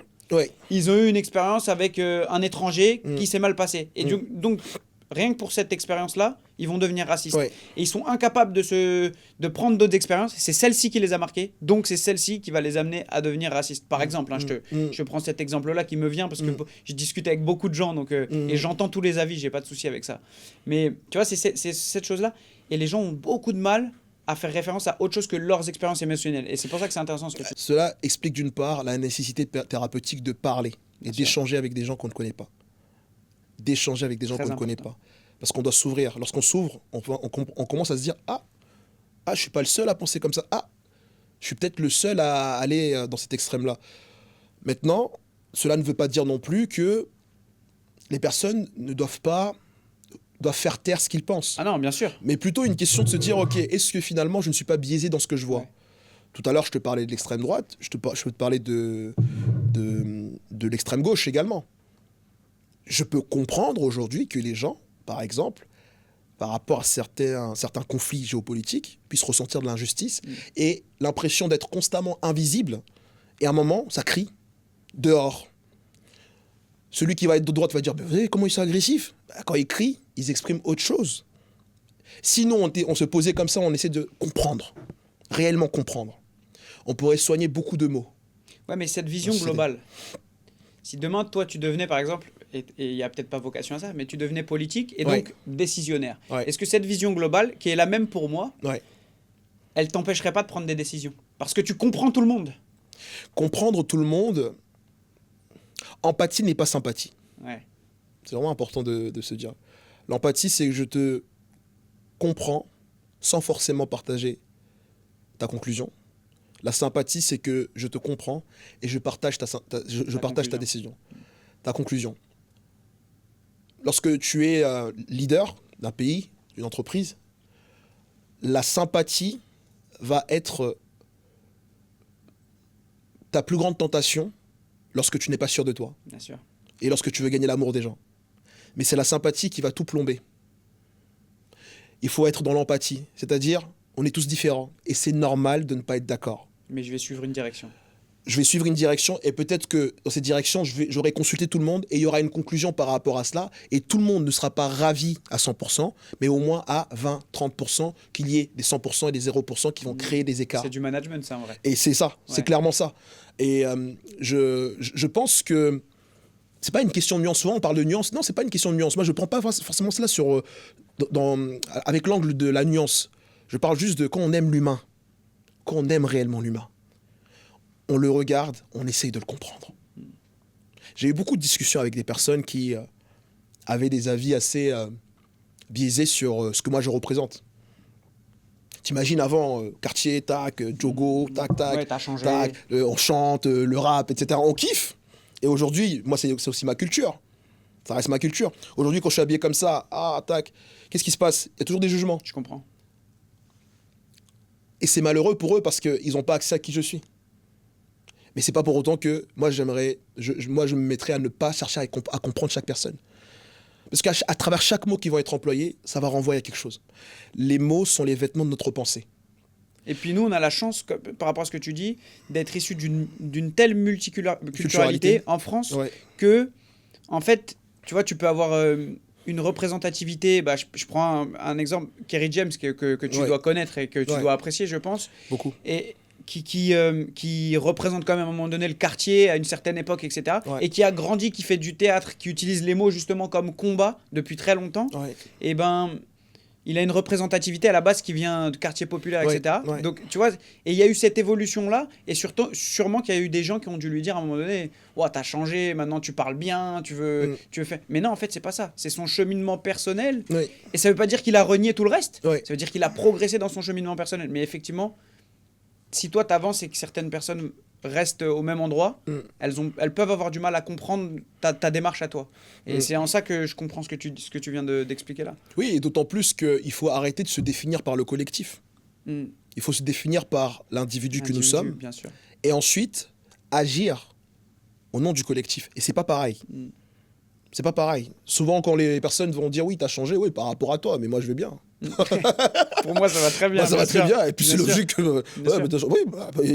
ils ont eu une expérience avec un étranger qui s'est mal passé. Et donc, rien que pour cette expérience-là, ils vont devenir racistes. Et ils sont incapables de prendre d'autres expériences. C'est celle-ci qui les a marqués. Donc, c'est celle-ci qui va les amener à devenir racistes. Par exemple, je prends cet exemple-là qui me vient parce que je discute avec beaucoup de gens donc, et j'entends tous les avis. J'ai pas de souci avec ça. Mais tu vois, c'est cette chose-là. Et les gens ont beaucoup de mal à faire référence à autre chose que leurs expériences émotionnelles. Et c'est pour ça que c'est intéressant ce que tu dis. Cela explique d'une part la nécessité thérapeutique de parler et d'échanger avec des gens qu'on ne connaît pas. D'échanger avec des gens qu'on ne connaît pas. Parce qu'on doit s'ouvrir. Lorsqu'on s'ouvre, on commence à se dire « Ah, je ne suis pas le seul à penser comme ça. Ah, je suis peut-être le seul à aller dans cet extrême-là. » Maintenant, cela ne veut pas dire non plus que les personnes doivent faire taire ce qu'ils pensent. Ah non, bien sûr. Mais plutôt une question de se dire « Ok, est-ce que finalement je ne suis pas biaisé dans ce que je vois ?» Tout à l'heure, je te parlais de l'extrême droite. Je peux te parler de l'extrême gauche également. Je peux comprendre aujourd'hui que les gens, par exemple, par rapport à certains conflits géopolitiques, puissent ressentir de l'injustice et l'impression d'être constamment invisible. Et à un moment, ça crie dehors. Celui qui va être de droite va dire « Vous savez comment ils sont agressifs ?» Quand ils crient, ils expriment autre chose. Sinon, on se posait comme ça, on essaie de comprendre, réellement comprendre. On pourrait soigner beaucoup de mots. Ouais, mais cette vision globale, si demain, toi, tu devenais, par exemple, et il n'y a peut-être pas vocation à ça, mais tu devenais politique et donc décisionnaire. Est-ce que cette vision globale, qui est la même pour moi, elle t'empêcherait pas de prendre des décisions? Parce que tu comprends tout le monde. Comprendre tout le monde, empathie n'est pas sympathie. Ouais. C'est vraiment important de se dire. L'empathie, c'est que je te comprends sans forcément partager ta conclusion. La sympathie, c'est que je te comprends et je partage ta décision, ta conclusion. Lorsque tu es leader d'un pays, d'une entreprise, la sympathie va être ta plus grande tentation lorsque tu n'es pas sûr de toi. Bien sûr. Et lorsque tu veux gagner l'amour des gens. Mais c'est la sympathie qui va tout plomber. Il faut être dans l'empathie, c'est-à-dire on est tous différents et c'est normal de ne pas être d'accord. Mais je vais suivre une direction. je vais suivre une direction et peut-être que dans cette direction, j'aurai consulté tout le monde et il y aura une conclusion par rapport à cela et tout le monde ne sera pas ravi à 100%, mais au moins à 20-30%, qu'il y ait des 100% et des 0% qui vont créer des écarts. C'est du management, ça, en vrai. Et c'est ça, c'est clairement ça. Et je pense que c'est pas une question de nuance. Souvent, on parle de nuance. Non, c'est pas une question de nuance. Moi, je prends pas forcément cela avec l'angle de la nuance. Je parle juste de quand on aime l'humain, quand on aime réellement l'humain. On le regarde, on essaye de le comprendre. J'ai eu beaucoup de discussions avec des personnes qui avaient des avis assez biaisés sur ce que moi je représente. T'imagines avant, quartier, tac, jogo, tac, tac, t'as changé. Tac, on chante, le rap, etc. On kiffe. Et aujourd'hui, moi, c'est aussi ma culture. Ça reste ma culture. Aujourd'hui, quand je suis habillé comme ça, tac, qu'est-ce qui se passe? Il y a toujours des jugements. Je comprends. Et c'est malheureux pour eux parce qu'ils n'ont pas accès à qui je suis. Mais c'est pas pour autant que moi, je me mettrais à ne pas chercher à comprendre chaque personne. Parce qu'à travers chaque mot qui va être employé, ça va renvoyer à quelque chose. Les mots sont les vêtements de notre pensée. Et puis nous, on a la chance, par rapport à ce que tu dis, d'être issus d'une telle multiculturalité en France que, en fait, tu vois, tu peux avoir une représentativité. Je prends un exemple, Kerry James, que tu dois connaître et que tu dois apprécier, je pense. Beaucoup. Et qui représente quand même à un moment donné le quartier à une certaine époque, etc. Et qui a grandi, qui fait du théâtre, qui utilise les mots justement comme combat depuis très longtemps. Et il a une représentativité à la base qui vient de quartier populaire, etc. Donc, tu vois, et il y a eu cette évolution-là, et sûrement qu'il y a eu des gens qui ont dû lui dire à un moment donné, t'as changé, maintenant tu parles bien, tu veux faire... Mais non, en fait, c'est pas ça. C'est son cheminement personnel. Et ça veut pas dire qu'il a renié tout le reste. Ça veut dire qu'il a progressé dans son cheminement personnel. Mais effectivement, si toi, t'avances et que certaines personnes restent au même endroit, elles peuvent avoir du mal à comprendre ta démarche à toi. Et c'est en ça que je comprends ce que tu viens d'expliquer là. Oui, et d'autant plus qu'il faut arrêter de se définir par le collectif. Il faut se définir par l'individu que nous sommes. Bien sûr. Et ensuite, agir au nom du collectif. Et c'est pas pareil. C'est pas pareil. Souvent, quand les personnes vont dire « Oui, t'as changé, oui, par rapport à toi, mais moi, je vais bien. » Pour moi, ça va très bien. Ça va très bien. Et puis, c'est logique que...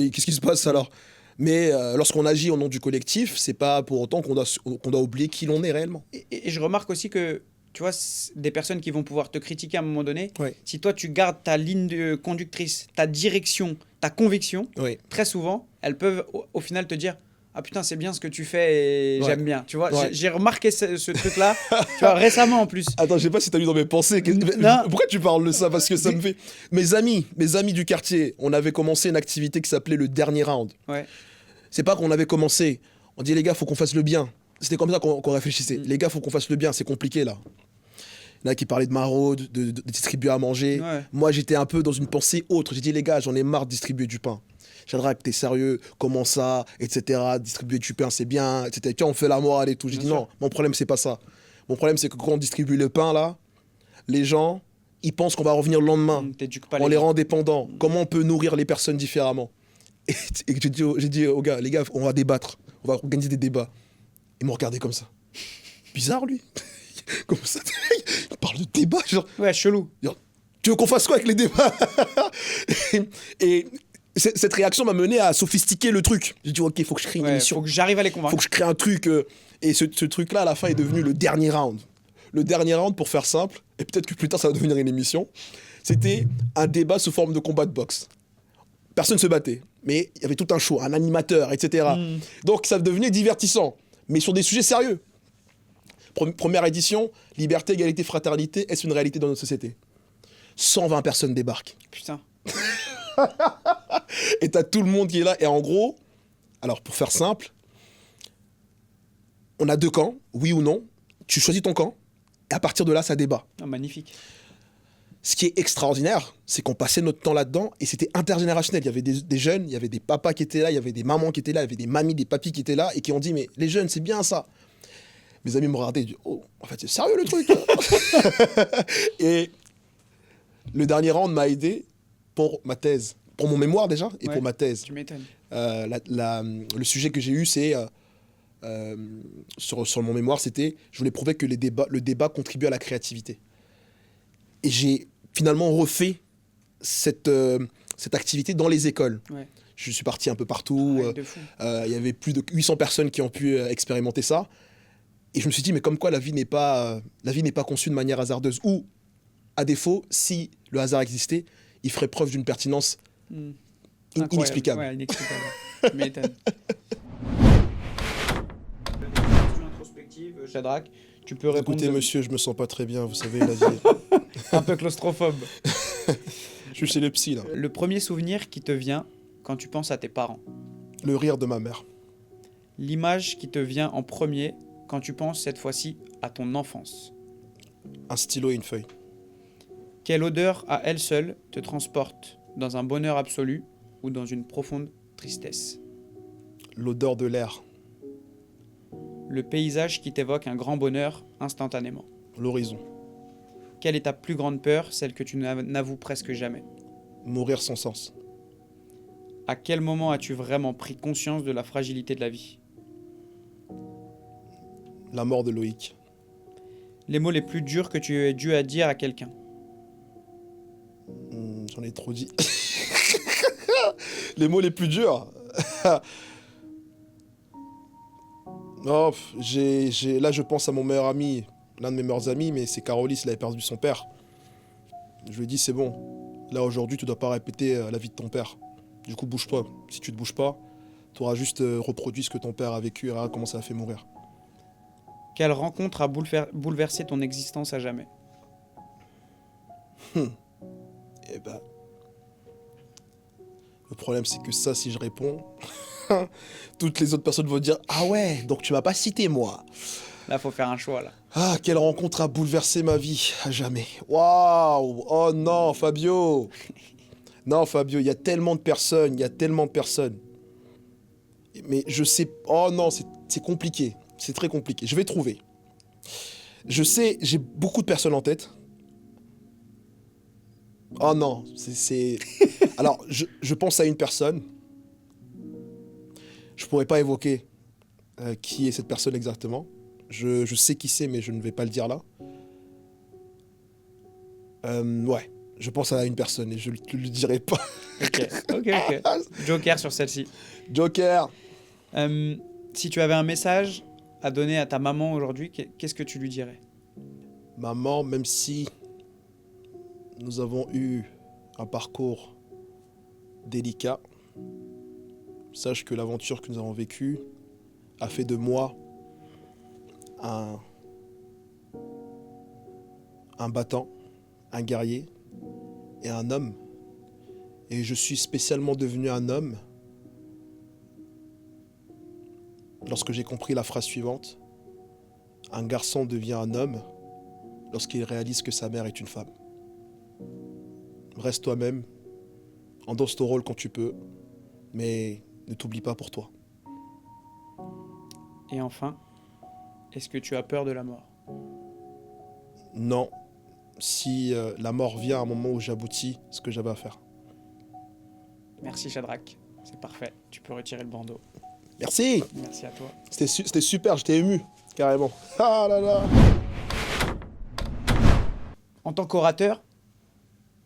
qu'est-ce qui se passe alors? Mais lorsqu'on agit au nom du collectif, c'est pas pour autant qu'on doit oublier qui l'on est réellement. Et je remarque aussi que, tu vois, des personnes qui vont pouvoir te critiquer à un moment donné, si toi, tu gardes ta ligne conductrice, ta direction, ta conviction, très souvent, elles peuvent au final te dire « Ah putain, c'est bien ce que tu fais et j'aime bien. » Tu vois, j'ai remarqué ce truc-là, tu vois, récemment en plus. Attends, je sais pas si t'as lu dans mes pensées. Pourquoi tu parles de ça? Parce que ça me fait... Mes amis du quartier, on avait commencé une activité qui s'appelait le dernier round. C'est pas qu'on avait commencé, on dit les gars, faut qu'on fasse le bien. C'était comme ça qu'on réfléchissait. Les gars, faut qu'on fasse le bien, c'est compliqué là. Il y en a qui parlaient de maraude, de distribuer à manger. Moi, j'étais un peu dans une pensée autre. J'ai dit les gars, j'en ai marre de distribuer du pain. Shadrach, t'es sérieux, comment ça, etc. Distribuer du pain, c'est bien, etc. Tiens, on fait la morale et tout. J'ai dit non, mon problème, c'est pas ça. Mon problème, c'est que quand on distribue le pain, là, les gens, ils pensent qu'on va revenir le lendemain. On les rend dépendants. Comment on peut nourrir les personnes différemment? Et j'ai dit aux gars, les gars, on va débattre. On va organiser des débats. Ils m'ont regardé comme ça. Bizarre, lui. Comme ça, il parle de débat. Genre, chelou. Genre, tu veux qu'on fasse quoi avec les débats? Et cette réaction m'a mené à sophistiquer le truc. J'ai dit, ok, il faut que je crée une émission. Faut que j'arrive à les convaincre. Il faut que je crée un truc. Et ce truc-là, à la fin, est devenu le dernier round. Le dernier round, pour faire simple, et peut-être que plus tard, ça va devenir une émission, c'était un débat sous forme de combat de boxe. Personne ne se battait, mais il y avait tout un show, un animateur, etc. Donc, ça devenait divertissant, mais sur des sujets sérieux. Première édition, liberté, égalité, fraternité, est-ce une réalité dans notre société? 120 personnes débarquent. Putain. Et t'as tout le monde qui est là. Et en gros, alors pour faire simple, on a deux camps, oui ou non. Tu choisis ton camp, et à partir de là, ça débat. Magnifique. Ce qui est extraordinaire, c'est qu'on passait notre temps là-dedans et c'était intergénérationnel. Il y avait des jeunes, il y avait des papas qui étaient là, il y avait des mamans qui étaient là, il y avait des mamies, des papis qui étaient là et qui ont dit « Mais les jeunes, c'est bien ça !» Mes amis me regardaient et disaient « Oh, en fait, c'est sérieux le truc !» Et le dernier round m'a aidé pour ma thèse, pour mon mémoire déjà et pour ma thèse. Tu m'étonnes. Le sujet que j'ai eu, c'est... sur mon mémoire, c'était... Je voulais prouver que le débat contribue à la créativité. Et j'ai finalement refait cette activité dans les écoles. Je suis parti un peu partout. Ah, de fou. Il y avait plus de 800 personnes qui ont pu expérimenter ça. Et je me suis dit, mais comme quoi la vie n'est pas conçue de manière hasardeuse. Ou, à défaut, si le hasard existait, il ferait preuve d'une pertinence Incroyable. inexplicable. Ouais, inexplicable. Tu m'étonnes. Question introspective, Shadrach. Tu peux répondre. Écoutez, monsieur, je me sens pas très bien, vous savez, la vie. Un peu claustrophobe. Je suis chez le psy, là. Le premier souvenir qui te vient quand tu penses à tes parents. Le rire de ma mère. L'image qui te vient en premier quand tu penses cette fois-ci à ton enfance. Un stylo et une feuille. Quelle odeur à elle seule te transporte dans un bonheur absolu ou dans une profonde tristesse? L'odeur de l'air. Le paysage qui t'évoque un grand bonheur instantanément. L'horizon. Quelle est ta plus grande peur, celle que tu n'avoues presque jamais? Mourir sans sens. À quel moment as-tu vraiment pris conscience de la fragilité de la vie? La mort de Loïc. Les mots les plus durs que tu aies dû à dire à quelqu'un. J'en ai trop dit. Les mots les plus durs. Oh, là, je pense à mon meilleur ami, l'un de mes meilleurs amis, mais c'est Carolis, il avait perdu son père. Je lui ai dit, c'est bon. Là, aujourd'hui, tu dois pas répéter la vie de ton père. Du coup, bouge pas. Si tu te bouges pas, tu auras juste reproduit ce que ton père a vécu et regarde comment ça a fait mourir. Quelle rencontre a bouleversé ton existence à jamais? Eh ben, le problème, c'est que ça, si je réponds, toutes les autres personnes vont dire « Ah ouais, donc tu m'as pas cité, moi !» Là, faut faire un choix, là. Ah, quelle rencontre a bouleversé ma vie à jamais. Waouh. Oh non, Fabio. Non, Fabio, il y a tellement de personnes, Mais je sais... Oh non, c'est compliqué. C'est très compliqué. Je vais trouver. Je sais, j'ai beaucoup de personnes en tête. Oh non, c'est... Alors, je pense à une personne. Je pourrais pas évoquer qui est cette personne exactement. Je sais qui c'est, mais je ne vais pas le dire là. Ouais, je pense à une personne et je ne le dirai pas. Ok. Joker sur celle-ci. Joker. Si tu avais un message à donner à ta maman aujourd'hui, qu'est-ce que tu lui dirais? Maman, même si nous avons eu un parcours délicat, sache que l'aventure que nous avons vécue a fait de moi un battant, un guerrier et un homme. Et je suis spécialement devenu un homme lorsque j'ai compris la phrase suivante: un garçon devient un homme lorsqu'il réalise que sa mère est une femme. Reste toi-même, endosse ton rôle quand tu peux, mais ne t'oublie pas pour toi. Et enfin, est-ce que tu as peur de la mort? Non, si la mort vient à un moment où j'aboutis ce que j'avais à faire. Merci Shadrach, c'est parfait. Tu peux retirer le bandeau. Merci. Merci à toi. C'était super, j'étais ému, carrément. Ah là là. En tant qu'orateur,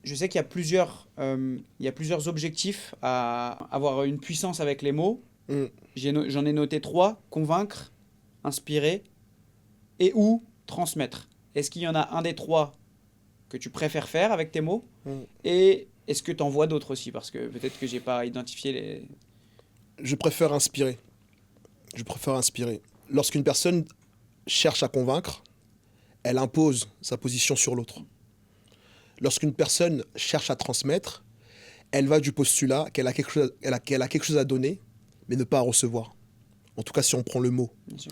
je sais qu'il y a plusieurs objectifs à avoir une puissance avec les mots. J'en ai noté 3: convaincre, inspirer et ou transmettre. Est-ce qu'il y en a un des 3 que tu préfères faire avec tes mots? Et est-ce que tu en vois d'autres aussi? Parce que peut-être que j'ai pas identifié les... Je préfère inspirer. Lorsqu'une personne cherche à convaincre, elle impose sa position sur l'autre. Lorsqu'une personne cherche à transmettre, elle va du postulat qu'elle a quelque chose à donner, mais ne pas à recevoir. En tout cas, si on prend le mot. Bien sûr.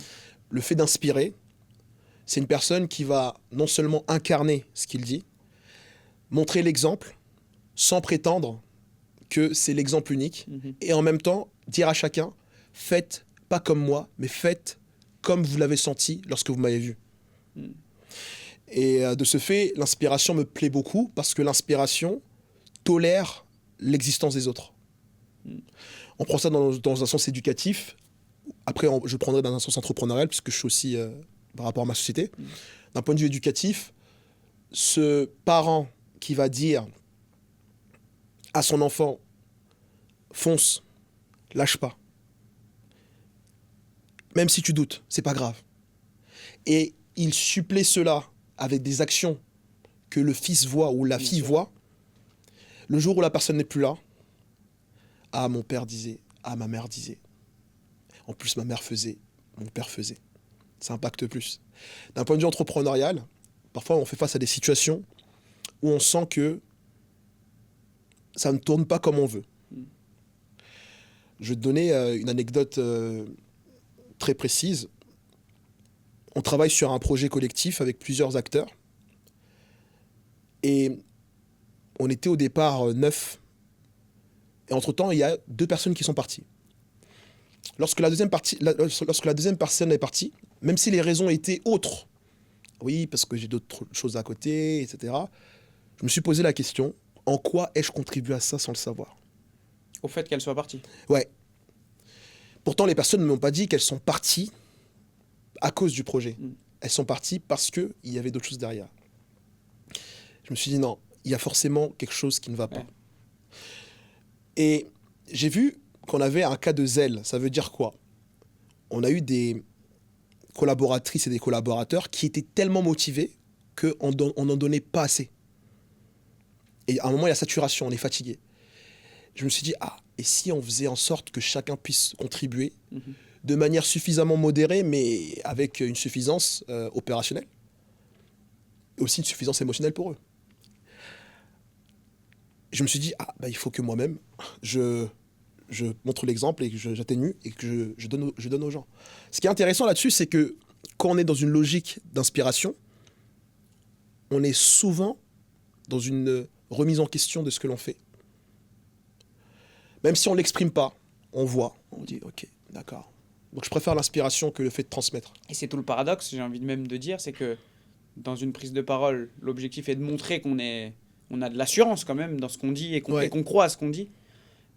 Le fait d'inspirer, c'est une personne qui va non seulement incarner ce qu'il dit, montrer l'exemple, sans prétendre que c'est l'exemple unique, et en même temps dire à chacun: faites pas comme moi, mais faites comme vous l'avez senti lorsque vous m'avez vu. Et de ce fait, l'inspiration me plaît beaucoup parce que l'inspiration tolère l'existence des autres. On prend ça dans un sens éducatif. Après, je prendrai dans un sens entrepreneurial, puisque je suis aussi par rapport à ma société. D'un point de vue éducatif, ce parent qui va dire à son enfant: fonce, lâche pas. Même si tu doutes, c'est pas grave. Et il supplée cela avec des actions que le fils voit ou la fille voit. Le jour où la personne n'est plus là, ah, mon père disait, ah, ma mère disait. En plus, ma mère faisait, mon père faisait. Ça impacte plus. D'un point de vue entrepreneurial, parfois on fait face à des situations où on sent que ça ne tourne pas comme on veut. Je vais te donner une anecdote très précise. On travaille sur un projet collectif avec plusieurs acteurs. Et on était au départ 9. Et entre-temps, il y a 2 personnes qui sont parties. Lorsque la deuxième personne est partie, même si les raisons étaient autres, oui, parce que j'ai d'autres choses à côté, etc., je me suis posé la question, en quoi ai-je contribué à ça sans le savoir? Au fait qu'elle soit partie. Ouais. Pourtant, les personnes ne m'ont pas dit qu'elles sont parties à cause du projet. Elles sont parties parce qu'il y avait d'autres choses derrière. Je me suis dit, non, il y a forcément quelque chose qui ne va pas. Ouais. Et j'ai vu qu'on avait un cas de zèle. Ça veut dire quoi? On a eu des collaboratrices et des collaborateurs qui étaient tellement motivés qu'on n'en donnait pas assez. Et à un moment, il y a saturation, on est fatigué. Je me suis dit, ah, et si on faisait en sorte que chacun puisse contribuer de manière suffisamment modérée, mais avec une suffisance opérationnelle, et aussi une suffisance émotionnelle pour eux. Je me suis dit, ah, bah, il faut que moi-même, je montre l'exemple et que j'atténue et que je donne aux gens. Ce qui est intéressant là-dessus, c'est que quand on est dans une logique d'inspiration, on est souvent dans une remise en question de ce que l'on fait. Même si on ne l'exprime pas, on voit, on dit, ok, d'accord. Donc je préfère l'inspiration que le fait de transmettre. Et c'est tout le paradoxe, j'ai envie même de dire, c'est que dans une prise de parole, l'objectif est de montrer qu'on a de l'assurance quand même dans ce qu'on dit et qu'on croit à ce qu'on dit.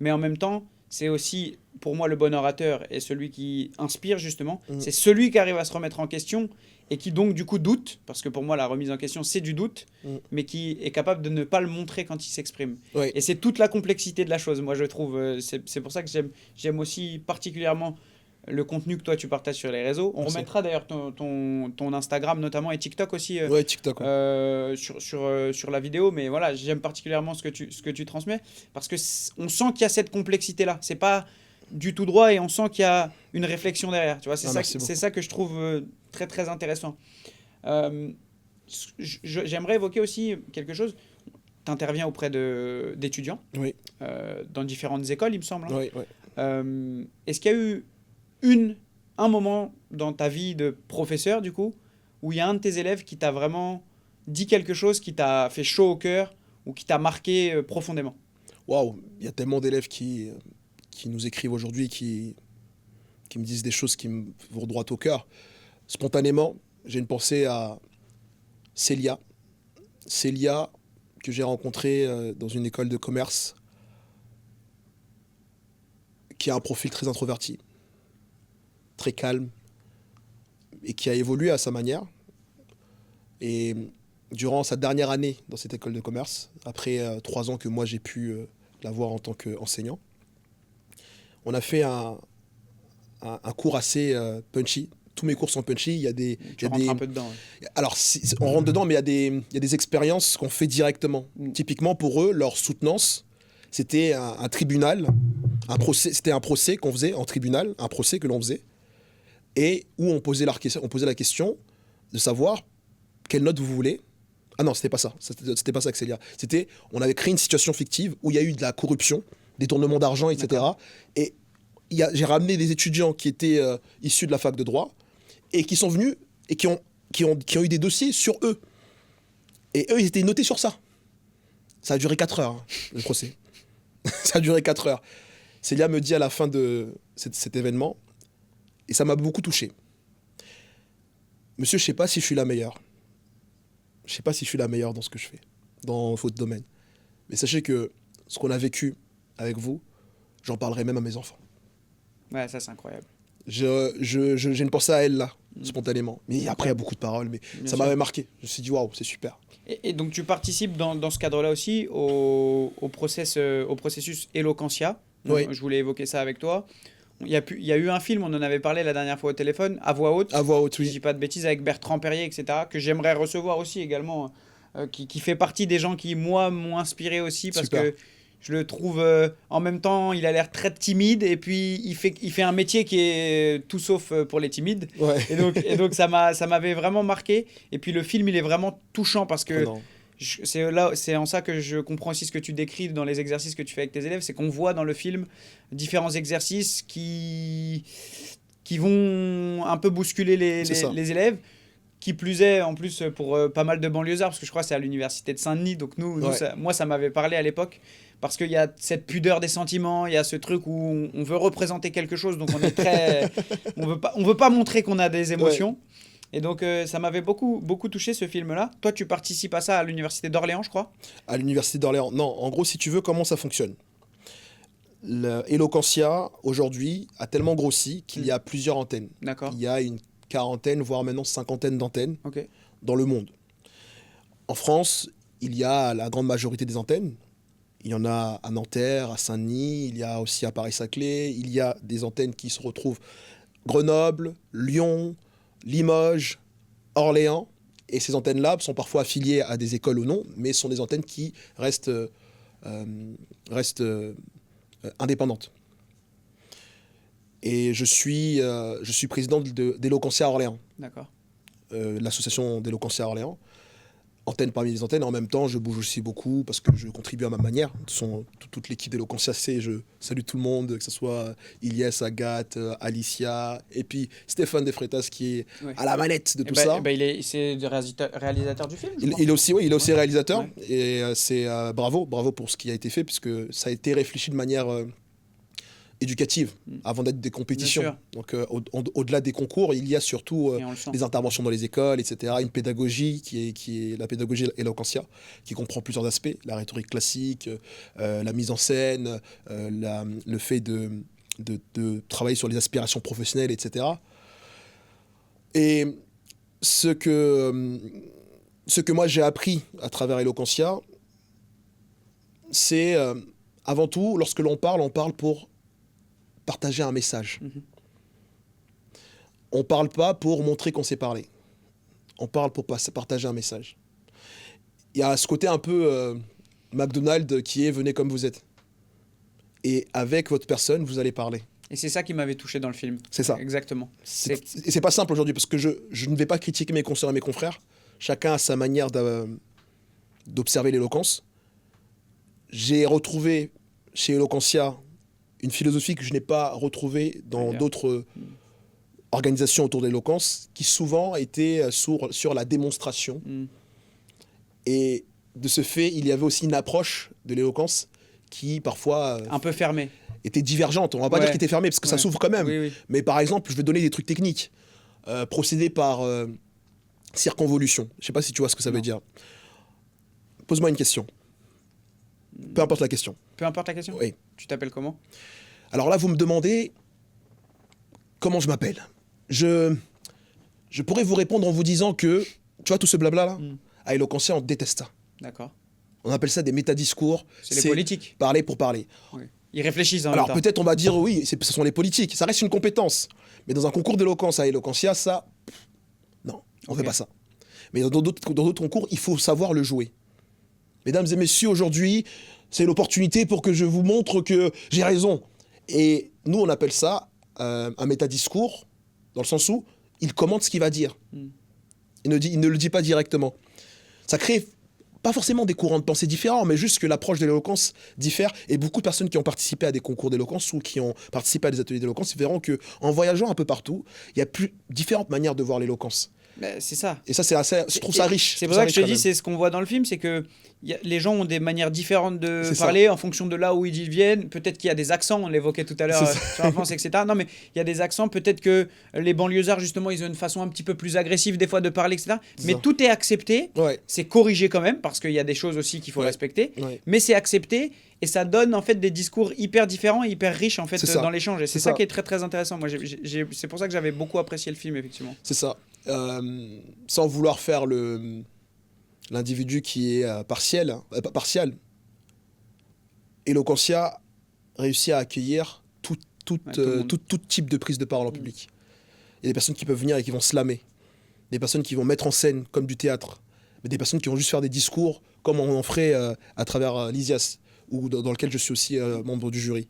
Mais en même temps, c'est aussi, pour moi, le bon orateur et celui qui inspire justement, c'est celui qui arrive à se remettre en question et qui donc du coup doute, parce que pour moi la remise en question c'est du doute, mais qui est capable de ne pas le montrer quand il s'exprime. Et c'est toute la complexité de la chose, moi je trouve. C'est pour ça que j'aime aussi particulièrement le contenu que toi tu partages sur les réseaux. On remettra d'ailleurs ton Instagram notamment et TikTok aussi TikTok, sur la vidéo, mais voilà, j'aime particulièrement ce que tu transmets parce que on sent qu'il y a cette complexité là. C'est pas du tout droit et on sent qu'il y a une réflexion derrière. Tu vois, c'est ça que je trouve très très intéressant. J'aimerais évoquer aussi quelque chose. Tu interviens auprès d'étudiants dans différentes écoles, il me semble. Hein. Est-ce qu'il y a eu un moment dans ta vie de professeur, du coup, où il y a un de tes élèves qui t'a vraiment dit quelque chose, qui t'a fait chaud au cœur ou qui t'a marqué profondément? Waouh, il y a tellement d'élèves qui nous écrivent aujourd'hui, qui me disent des choses qui me vont droit au cœur. Spontanément, j'ai une pensée à Célia. Célia, que j'ai rencontrée dans une école de commerce, qui a un profil très introverti, très calme, et qui a évolué à sa manière. Et durant sa dernière année dans cette école de commerce, après 3 ans que moi j'ai pu la voir en tant qu'enseignant, on a fait un cours assez punchy. Tous mes cours sont punchy. Il y a des, tu rentres un peu dedans. Ouais. Alors, on rentre dedans, mais il y a des expériences qu'on fait directement. Typiquement, pour eux, leur soutenance, c'était un tribunal, un procès. C'était un procès qu'on faisait en tribunal, un procès que l'on faisait, et où on posait la question de savoir quelle note vous voulez. Ah non, c'était pas ça. C'était pas ça, Célia. C'était, on avait créé une situation fictive où il y a eu de la corruption, détournement d'argent, etc. D'accord. Et j'ai ramené des étudiants qui étaient issus de la fac de droit et qui sont venus et qui ont eu des dossiers sur eux. Et eux, ils étaient notés sur ça. Ça a duré 4 heures, hein, le procès. Ça a duré 4 heures. Célia me dit à la fin de cet événement, et ça m'a beaucoup touché. Monsieur, je ne sais pas si je suis la meilleure. Je ne sais pas si je suis la meilleure dans ce que je fais, dans votre domaine. Mais sachez que ce qu'on a vécu avec vous, j'en parlerai même à mes enfants. Ouais, ça c'est incroyable. J'ai une pensée à elle là, spontanément. Mais après, il y a beaucoup de paroles, mais bien ça m'avait marqué. Je me suis dit, waouh, c'est super. Et donc tu participes dans ce cadre-là aussi au processus Eloquentia, Oui. Je voulais évoquer ça avec toi. Il y a eu un film, on en avait parlé la dernière fois au téléphone, à voix haute. À voix haute, Si je dis oui. pas de bêtises, avec Bertrand Perrier, etc., que j'aimerais recevoir aussi également, qui fait partie des gens qui, moi, m'ont inspiré aussi, parce Super. que je le trouve, en même temps, il a l'air très timide, et puis il fait un métier qui est tout sauf pour les timides. Ouais. Et donc ça m'avait vraiment marqué. Et puis le film, il est vraiment touchant, parce que Prenant. c'est en ça que je comprends aussi ce que tu décris dans les exercices que tu fais avec tes élèves, c'est qu'on voit dans le film différents exercices qui vont un peu bousculer C'est ça. les élèves. Qui plus est, en plus, pour pas mal de banlieusards, parce que je crois que c'est à l'université de Saint-Denis, donc Ouais. moi, ça m'avait parlé à l'époque, parce qu'il y a cette pudeur des sentiments, il y a ce truc où on veut représenter quelque chose, donc on est très... on veut pas montrer qu'on a des émotions. Et donc, ça m'avait beaucoup, beaucoup touché, ce film-là. Toi, tu participes à ça à l'université d'Orléans, je crois. À l'université d'Orléans. Non, en gros, si tu veux, comment ça fonctionne? Eloquentia, aujourd'hui, a tellement grossi qu'il y a plusieurs antennes. D'accord. Il y a une quarantaine, voire maintenant cinquantaine d'antennes Ok. dans le monde. En France, il y a la grande majorité des antennes. Il y en a à Nanterre, à Saint-Denis, il y a aussi à Paris-Saclay, il y a des antennes qui se retrouvent Grenoble, Lyon, Limoges, Orléans. Et ces antennes-là sont parfois affiliées à des écoles ou non, mais sont des antennes qui restent indépendantes. Et je suis président d'Eloquentia à Orléans, D'accord. l'association d'Eloquentia à Orléans. Antenne parmi les antennes, et en même temps, je bouge aussi beaucoup parce que je contribue à ma manière. Toute l'équipe d'Eloquentia, je salue tout le monde, que ce soit Ilyes, Agathe, Alicia, et puis Stéphane Defreitas qui est Ouais. à la manette de Eh tout ben, ça. eh ben, c'est le réalisateur du film, je crois. Il est aussi, oui, il est aussi Ouais. réalisateur, Ouais. et c'est bravo pour ce qui a été fait, puisque ça a été réfléchi de manière éducative avant d'être des compétitions. Bien sûr. Donc au-delà des concours, il y a surtout Et on le sent. les interventions dans les écoles, etc. Une pédagogie qui est la pédagogie Eloquentia, qui comprend plusieurs aspects, la rhétorique classique, la mise en scène, le fait de travailler sur les aspirations professionnelles, etc. Et ce que moi j'ai appris à travers Eloquentia, c'est avant tout, lorsque on parle pour partager un message. On parle pas pour montrer qu'on sait parler. On parle pour partager un message. Il y a ce côté un peu McDonald's qui est « venez comme vous êtes ». Et avec votre personne, vous allez parler. Et c'est ça qui m'avait touché dans le film. C'est ça. Exactement. Et c'est pas simple aujourd'hui, parce que je ne vais pas critiquer mes consoeurs et mes confrères. Chacun a sa manière d'observer l'éloquence. J'ai retrouvé chez Eloquentia une philosophie que je n'ai pas retrouvée dans d'autres organisations autour de l'éloquence, qui souvent étaient sur la démonstration. Et de ce fait, il y avait aussi une approche de l'éloquence qui parfois un peu fermée. Était divergente. On va pas dire qu'elle était fermée, parce que ça s'ouvre quand même. Oui, oui. Mais par exemple, je vais donner des trucs techniques. Procéder par circonvolution. Je sais pas si tu vois ce que ça veut dire. Pose-moi une question. Peu importe la question. Peu importe la question. Oui. Tu t'appelles comment? Alors là, vous me demandez comment je m'appelle. Je pourrais vous répondre en vous disant que, tu vois, tout ce blabla là, à Eloquentia, on déteste ça. D'accord. On appelle ça des métadiscours. C'est les politiques. Parler pour parler. Oui. Ils réfléchissent en Alors même temps. peut-être on va dire oui, ce sont les politiques. Ça reste une compétence. Mais dans un concours d'éloquence à Eloquentia, ça, non, on ne fait pas ça. Mais dans d'autres concours, il faut savoir le jouer. Mesdames et messieurs, aujourd'hui, c'est l'opportunité pour que je vous montre que j'ai raison. Et nous, on appelle ça un métadiscours, dans le sens où il commente ce qu'il va dire. Il ne le dit pas directement. Ça crée pas forcément des courants de pensée différents, mais juste que l'approche de l'éloquence diffère. Et beaucoup de personnes qui ont participé à des concours d'éloquence ou qui ont participé à des ateliers d'éloquence verront qu'en voyageant un peu partout, il y a différentes manières de voir l'éloquence. C'est ça. Et ça, je trouve ça riche. C'est pour ça que je te dis, c'est ce qu'on voit dans le film, c'est que les gens ont des manières différentes de parler en fonction de là où ils viennent. Peut-être qu'il y a des accents, on l'évoquait tout à l'heure sur la France, etc. Non, mais il y a des accents. Peut-être que les banlieusards, justement, ils ont une façon un petit peu plus agressive des fois de parler, etc. Mais tout est accepté. Ouais. C'est corrigé quand même, parce qu'il y a des choses aussi qu'il faut respecter. Ouais. Mais c'est accepté. Et ça donne en fait des discours hyper différents et hyper riches en fait dans l'échange. Et c'est ça qui est très très intéressant. Moi, c'est pour ça que j'avais beaucoup apprécié le film, effectivement. C'est ça. Sans vouloir faire l'individu qui est partiel. Eloquentia, réussi à accueillir tout type de prise de parole en public. Il y a des personnes qui peuvent venir et qui vont slammer, des personnes qui vont mettre en scène comme du théâtre, mais des personnes qui vont juste faire des discours comme on en ferait à travers l'ISIAS, ou dans lequel je suis aussi membre du jury.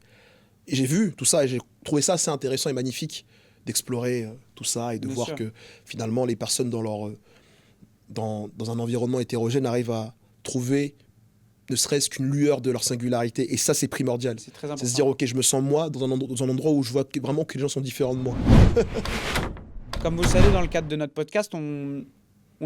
Et j'ai vu tout ça et j'ai trouvé ça assez intéressant et magnifique d'explorer tout ça et de voir que finalement les personnes dans un environnement hétérogène arrivent à trouver ne serait-ce qu'une lueur de leur singularité. Et ça, c'est primordial. C'est très important. C'est se dire, ok, je me sens moi dans un endroit où je vois vraiment que les gens sont différents de moi. Comme vous le savez, dans le cadre de notre podcast, on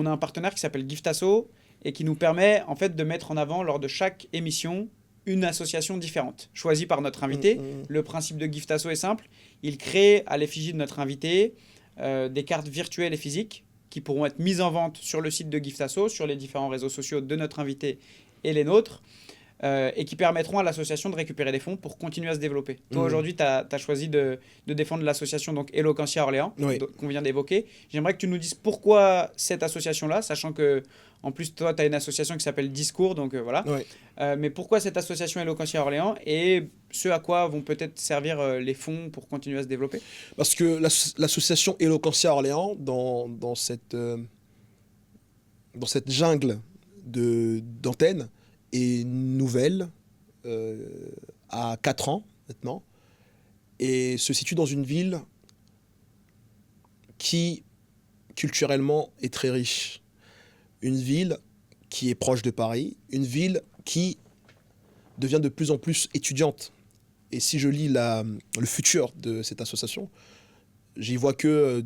a un partenaire qui s'appelle Giftasso et qui nous permet en fait de mettre en avant lors de chaque émission une association différente, choisie par notre invité. Le principe de Giftasso est simple. Il crée à l'effigie de notre invité des cartes virtuelles et physiques qui pourront être mises en vente sur le site de Giftasso, sur les différents réseaux sociaux de notre invité et les nôtres, et qui permettront à l'association de récupérer des fonds pour continuer à se développer. Toi, aujourd'hui, tu as choisi de défendre l'association donc Eloquentia Orléans, qu'on vient d'évoquer. J'aimerais que tu nous dises pourquoi cette association-là, sachant que, en plus, toi, tu as une association qui s'appelle Discours, donc voilà. Mais pourquoi cette association Eloquentia Orléans et ce à quoi vont peut-être servir les fonds pour continuer à se développer? Parce que l'association Eloquentia Orléans, dans cette jungle d'antennes, est nouvelle, à 4 ans maintenant, et se situe dans une ville qui, culturellement, est très riche. Une ville qui est proche de Paris, une ville qui devient de plus en plus étudiante. Et si je lis le futur de cette association, j'y vois que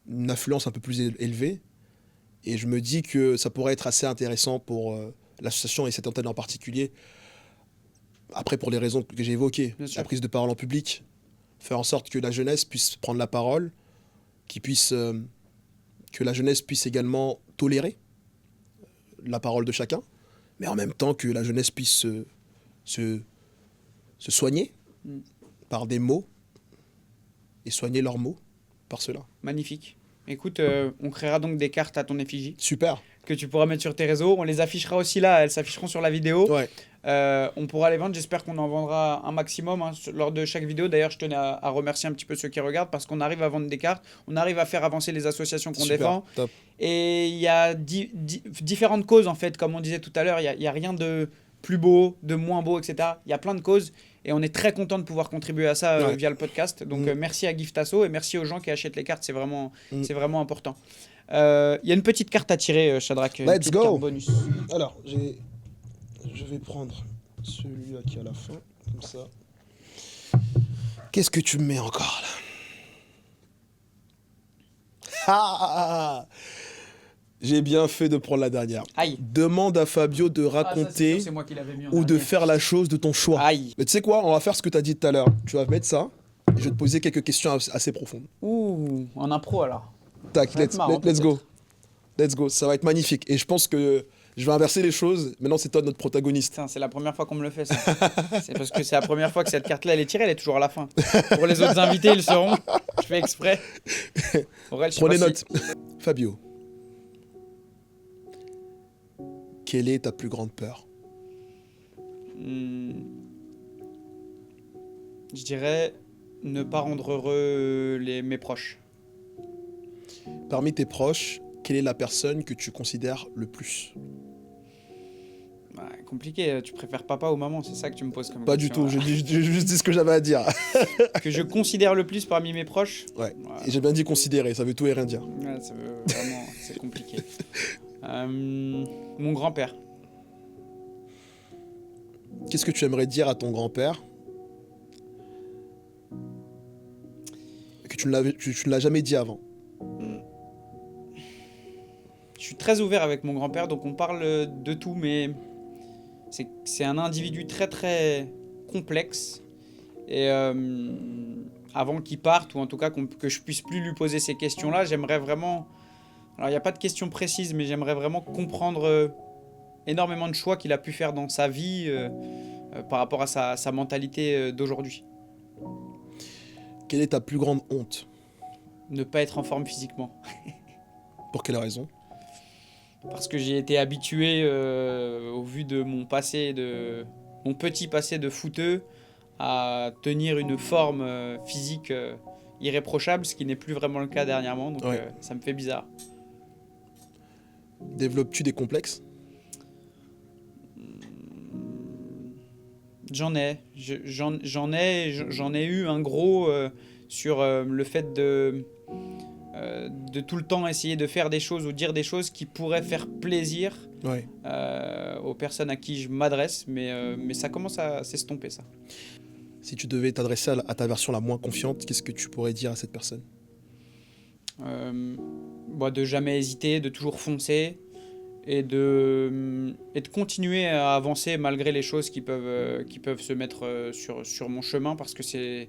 une affluence un peu plus élevée. Et je me dis que ça pourrait être assez intéressant pour l'association et cette antenne en particulier. Après, pour les raisons que j'ai évoquées, la prise de parole en public, faire en sorte que la jeunesse puisse prendre la parole, que la jeunesse puisse également tolérer la parole de chacun, mais en même temps que la jeunesse puisse se soigner par des mots et soigner leurs mots par cela. Magnifique. Écoute, on créera donc des cartes à ton effigie. Super. Que tu pourras mettre sur tes réseaux. On les affichera aussi là, elles s'afficheront sur la vidéo. Ouais. On pourra les vendre, j'espère qu'on en vendra un maximum lors de chaque vidéo. D'ailleurs, je tenais à remercier un petit peu ceux qui regardent parce qu'on arrive à vendre des cartes, on arrive à faire avancer les associations qu'on défend. Top. Et il y a différentes causes en fait, comme on disait tout à l'heure, il y a rien de plus beau, de moins beau, etc. Il y a plein de causes et on est très content de pouvoir contribuer à ça via le podcast. Donc merci à Giftasso et merci aux gens qui achètent les cartes, c'est vraiment important. Il y a une petite carte à tirer, Shadrach. Let's go. Carte bonus. Alors, je vais prendre celui-là qui est à la fin, comme ça. Qu'est-ce que tu me mets encore là? J'ai bien fait de prendre la dernière. Aïe. Demande à Fabio de raconter c'est moi qui l'avais mis en ou de dernier. faire la chose de ton choix. Aïe. Mais tu sais quoi? On va faire ce que tu as dit tout à l'heure. Tu vas mettre ça et je vais te poser quelques questions assez profondes. Ouh, en impro alors. Tac, Ça va être marrant, let's go. Let's go. Ça va être magnifique. Et je pense que je vais inverser les choses. Maintenant, c'est toi notre protagoniste. Putain, c'est la première fois qu'on me le fait, ça. C'est parce que c'est la première fois que cette carte-là, elle est tirée, elle est toujours à la fin. Pour les autres invités, ils seront. Je fais exprès. Aurel, je sais Prenez pas note. Fabio, quelle est ta plus grande peur? Je dirais ne pas rendre heureux mes proches. Parmi tes proches, quelle est la personne que tu considères le plus? Ouais, compliqué, tu préfères papa ou maman, c'est ça que tu me poses comme Pas question. du tout, je juste dis ce que j'avais à dire. Que je considère le plus parmi mes proches. Ouais. Et j'ai bien dit considérer, ça veut tout et rien dire. Ouais, ça veut vraiment, c'est compliqué. Mon grand-père. Qu'est-ce que tu aimerais dire à ton grand-père que tu ne l'as jamais dit avant? Je suis très ouvert avec mon grand-père, donc on parle de tout, mais c'est un individu très très complexe. Et avant qu'il parte, ou en tout cas que je puisse plus lui poser ces questions-là, j'aimerais vraiment... Alors il n'y a pas de question précise, mais j'aimerais vraiment comprendre énormément de choix qu'il a pu faire dans sa vie par rapport à sa mentalité d'aujourd'hui. Quelle est ta plus grande honte? Ne pas être en forme physiquement. Pour quelle raison? Parce que j'ai été habitué, au vu de mon passé, mon petit passé de footeux, à tenir une forme physique irréprochable, ce qui n'est plus vraiment le cas dernièrement, donc Ouais. ça me fait bizarre. Développes-tu des complexes? J'en ai. J'en ai eu un gros sur le fait de tout le temps essayer de faire des choses ou dire des choses qui pourraient faire plaisir Ouais. aux personnes à qui je m'adresse, mais ça commence à s'estomper, ça. Si tu devais t'adresser à ta version la moins confiante, qu'est-ce que tu pourrais dire à cette personne? De jamais hésiter, de toujours foncer et de continuer à avancer malgré les choses qui peuvent se mettre sur mon chemin, parce que c'est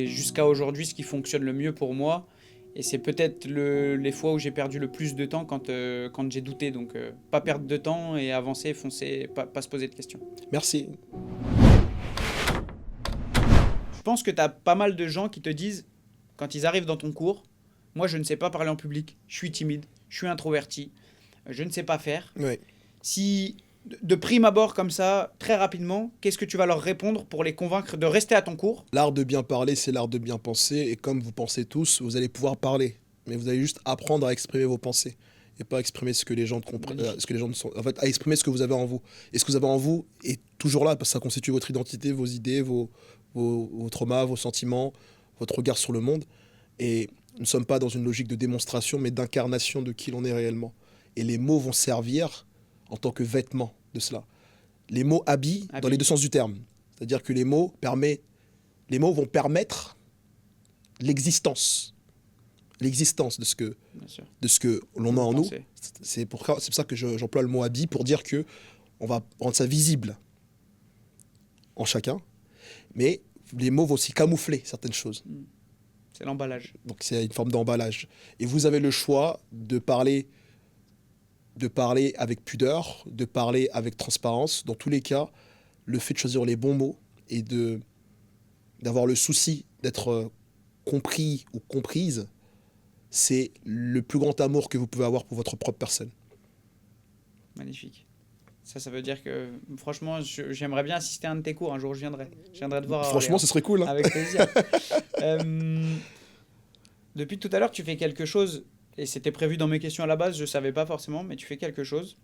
jusqu'à aujourd'hui ce qui fonctionne le mieux pour moi, et c'est peut-être les fois où j'ai perdu le plus de temps quand j'ai douté, donc pas perdre de temps et avancer, foncer, pas se poser de questions. Merci. Je pense que tu as pas mal de gens qui te disent, quand ils arrivent dans ton cours, moi je ne sais pas parler en public, je suis timide, je suis introverti, je ne sais pas faire. Ouais. Si, de prime abord comme ça, très rapidement, qu'est-ce que tu vas leur répondre pour les convaincre de rester à ton cours? L'art de bien parler, c'est l'art de bien penser. Et comme vous pensez tous, vous allez pouvoir parler. Mais vous allez juste apprendre à exprimer vos pensées. Et pas exprimer ce que les gens comprennent. Ce que les gens ne sont. En fait, à exprimer ce que vous avez en vous. Et ce que vous avez en vous est toujours là, parce que ça constitue votre identité, vos idées, vos traumas, vos sentiments, votre regard sur le monde. Et nous ne sommes pas dans une logique de démonstration, mais d'incarnation de qui l'on est réellement. Et les mots vont servir en tant que vêtements de cela. Les mots habillent dans les deux sens du terme. C'est-à-dire que les mots vont permettre l'existence de ce que l'on a en nous. C'est pour ça que j'emploie le mot habit, pour dire que on va rendre ça visible en chacun. Mais les mots vont aussi camoufler certaines choses. C'est l'emballage. Donc c'est une forme d'emballage. Et vous avez le choix de parler avec pudeur, de parler avec transparence. Dans tous les cas, le fait de choisir les bons mots et d'avoir le souci d'être compris ou comprise, c'est le plus grand amour que vous pouvez avoir pour votre propre personne. Magnifique. Ça veut dire que, franchement, j'aimerais bien assister à un de tes cours. Un jour, je viendrai te voir. Franchement, ce serait cool. Hein. Avec plaisir. Depuis tout à l'heure, tu fais quelque chose, et c'était prévu dans mes questions à la base, je ne savais pas forcément, mais tu fais quelque chose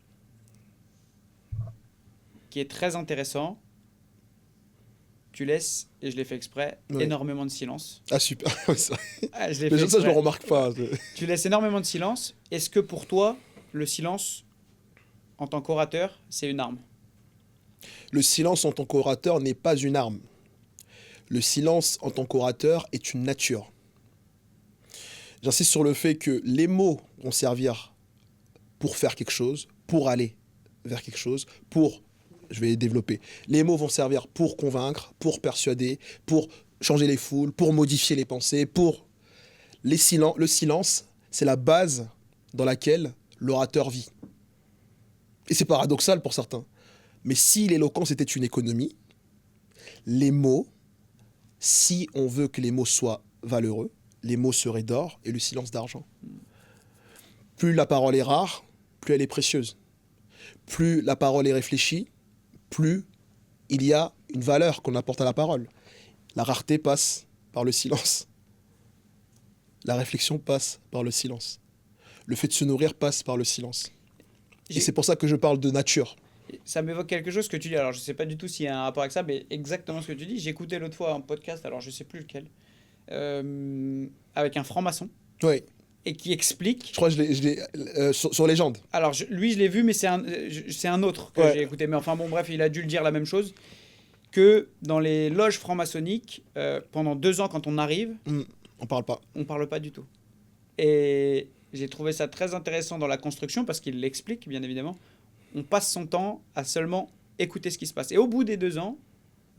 qui est très intéressant. Tu laisses, et je l'ai fait exprès, énormément de silence. Ah, super. Ah, mais ça, je ne le remarque pas. Tu laisses énormément de silence. Est-ce que pour toi, le silence, en tant qu'orateur, c'est une arme? Le silence en tant qu'orateur n'est pas une arme. Le silence en tant qu'orateur est une nature. J'insiste sur le fait que les mots vont servir pour faire quelque chose, pour aller vers quelque chose, je vais développer. Les mots vont servir pour convaincre, pour persuader, pour changer les foules, pour modifier les pensées, le silence, c'est la base dans laquelle l'orateur vit. Et c'est paradoxal pour certains. Mais si l'éloquence était une économie, les mots, si on veut que les mots soient valeureux, les mots seraient d'or et le silence d'argent. Plus la parole est rare, plus elle est précieuse. Plus la parole est réfléchie, plus il y a une valeur qu'on apporte à la parole. La rareté passe par le silence. La réflexion passe par le silence. Le fait de se nourrir passe par le silence. Et c'est pour ça que je parle de nature. Ça m'évoque quelque chose que tu dis. Alors, je ne sais pas du tout s'il y a un rapport avec ça, mais exactement ce que tu dis. J'ai écouté l'autre fois un podcast, alors je ne sais plus lequel, avec un franc-maçon. Oui. Et qui explique... Je crois que je l'ai sur Légende. Alors, lui, je l'ai vu, mais c'est un autre que j'ai écouté. Mais enfin, bon, bref, il a dû le dire la même chose. Que dans les loges franc-maçonniques, pendant 2 ans, quand on arrive... on parle pas. On parle pas du tout. Et j'ai trouvé ça très intéressant dans la construction, parce qu'il l'explique, bien évidemment. On passe son temps à seulement écouter ce qui se passe. Et au bout des 2 ans,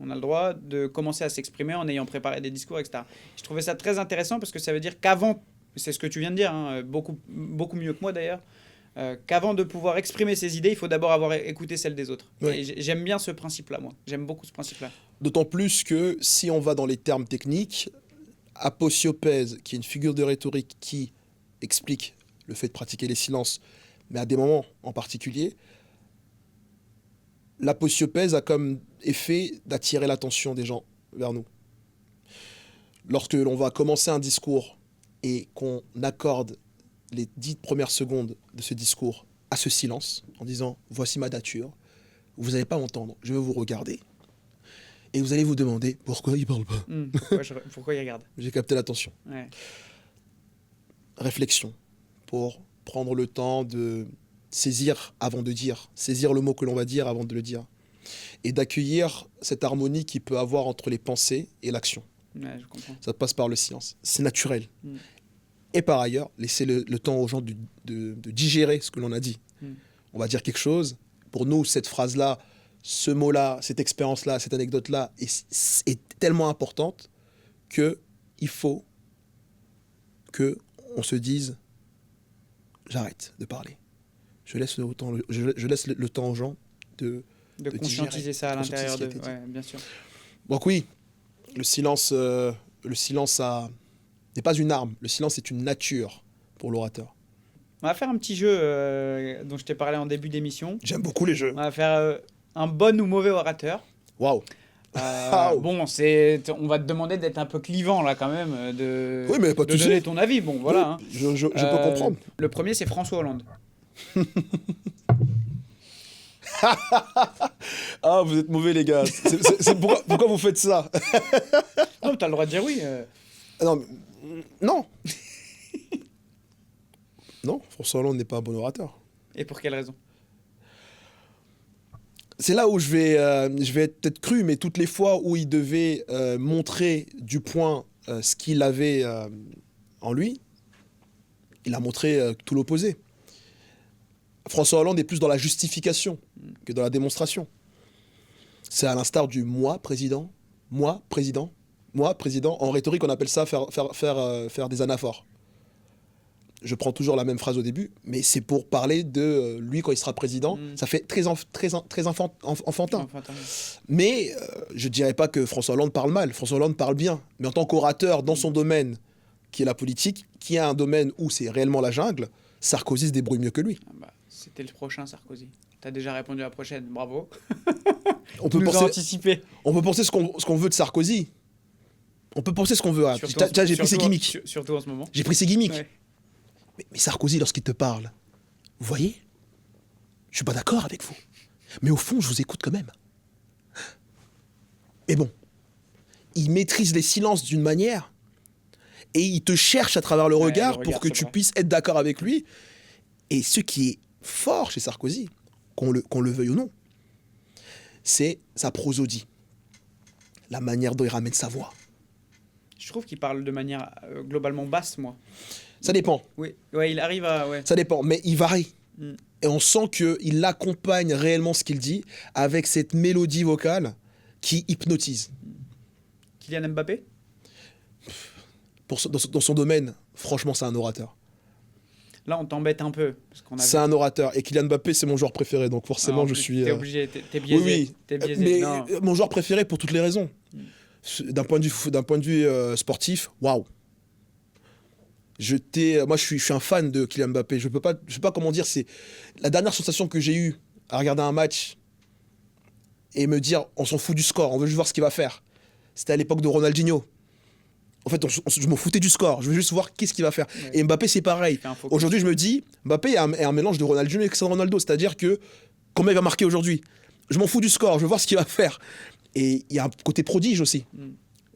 on a le droit de commencer à s'exprimer en ayant préparé des discours, etc. Je trouvais ça très intéressant, parce que ça veut dire qu'avant... C'est ce que tu viens de dire, hein, beaucoup mieux que moi d'ailleurs, qu'avant de pouvoir exprimer ses idées, il faut d'abord avoir écouté celles des autres. Oui. Et j'aime bien ce principe-là, moi. J'aime beaucoup ce principe-là. D'autant plus que, si on va dans les termes techniques, aposiopèse, qui est une figure de rhétorique qui explique le fait de pratiquer les silences, mais à des moments en particulier, l'aposiopèse a comme effet d'attirer l'attention des gens vers nous. Lorsque l'on va commencer un discours et qu'on accorde les 10 premières secondes de ce discours à ce silence, en disant « Voici ma nature », vous n'allez pas m'entendre, je vais vous regarder. Et vous allez vous demander « Pourquoi il ne parle pas ?» Pourquoi il regarde? J'ai capté l'attention. Ouais. Réflexion, pour prendre le temps de saisir avant de dire, saisir le mot que l'on va dire avant de le dire, et d'accueillir cette harmonie qu'il peut avoir entre les pensées et l'action. Ouais, je comprends. Ça passe par le silence. C'est naturel. Et par ailleurs, laisser le temps aux gens de digérer ce que l'on a dit. On va dire quelque chose. Pour nous, cette phrase-là, ce mot-là, cette expérience-là, cette anecdote-là est tellement importante qu'il faut qu'on se dise « J'arrête de parler. Je laisse le temps aux gens de conscientiser digérer, ça à l'intérieur ce qui a été dit. Ouais, bien sûr. Donc oui, le silence n'est pas une arme. Le silence est une nature pour l'orateur. On va faire un petit jeu dont je t'ai parlé en début d'émission. J'aime beaucoup les jeux. On va faire un bon ou mauvais orateur. Waouh. Bon, on va te demander d'être un peu clivant là quand même, oui, mais pas de donner ton avis. Bon, voilà. Oui, je peux comprendre. Le premier, c'est François Hollande. Ah, vous êtes mauvais les gars. Pourquoi vous faites ça? Non, t'as le droit de dire oui. Non. Non, François Hollande n'est pas un bon orateur. Et pour quelle raison? C'est là où je vais être peut-être cru, mais toutes les fois où il devait montrer du point ce qu'il avait en lui, il a montré tout l'opposé. François Hollande est plus dans la justification que dans la démonstration. C'est à l'instar du « moi, président », « moi, président », « moi, président ». En rhétorique, on appelle ça faire des anaphores. Je prends toujours la même phrase au début, mais c'est pour parler de lui quand il sera président. Ça fait très enfantin. Mais je ne dirais pas que François Hollande parle mal. François Hollande parle bien. Mais en tant qu'orateur dans son domaine, qui est la politique, qui est un domaine où c'est réellement la jungle, Sarkozy se débrouille mieux que lui. C'était le prochain Sarkozy. Tu as déjà répondu à la prochaine. Bravo. On peut anticiper. On peut penser ce qu'on veut de Sarkozy. On peut penser ce qu'on veut. J'ai pris ses gimmicks. Surtout en ce moment. J'ai pris ses gimmicks. Ouais. Mais Sarkozy, lorsqu'il te parle, vous voyez, je suis pas d'accord avec vous. Mais au fond, je vous écoute quand même. Mais bon, il maîtrise les silences d'une manière et il te cherche à travers le regard pour que tu puisses être d'accord avec lui. Et ce qui est fort chez Sarkozy, qu'on le veuille ou non, c'est sa prosodie. La manière dont il ramène sa voix. Je trouve qu'il parle de manière globalement basse, moi. Ça dépend. Oui, ouais, il arrive à... Ouais. Ça dépend, mais il varie. Et on sent qu'il accompagne réellement ce qu'il dit avec cette mélodie vocale qui hypnotise. Kylian Mbappé? Dans son domaine, franchement, c'est un orateur. Là, on t'embête un peu. C'est un orateur. Et Kylian Mbappé, c'est mon joueur préféré. Donc forcément, je suis... T'es obligé, t'es biaisé. Oui, t'es biaisé. Mais non. Mon joueur préféré pour toutes les raisons. D'un point de vue sportif, waouh. Moi, je suis un fan de Kylian Mbappé. Je sais pas comment dire. C'est la dernière sensation que j'ai eue à regarder un match et me dire, on s'en fout du score, on veut juste voir ce qu'il va faire. C'était à l'époque de Ronaldinho. En fait, je m'en foutais du score. Je veux juste voir qu'est-ce qu'il va faire. Ouais. Et Mbappé, c'est pareil. Aujourd'hui, je me dis, Mbappé est un mélange de Ronaldinho et Cristiano Ronaldo. C'est-à-dire que combien il va marquer aujourd'hui? Je m'en fous du score. Je veux voir ce qu'il va faire. Et il y a un côté prodige aussi.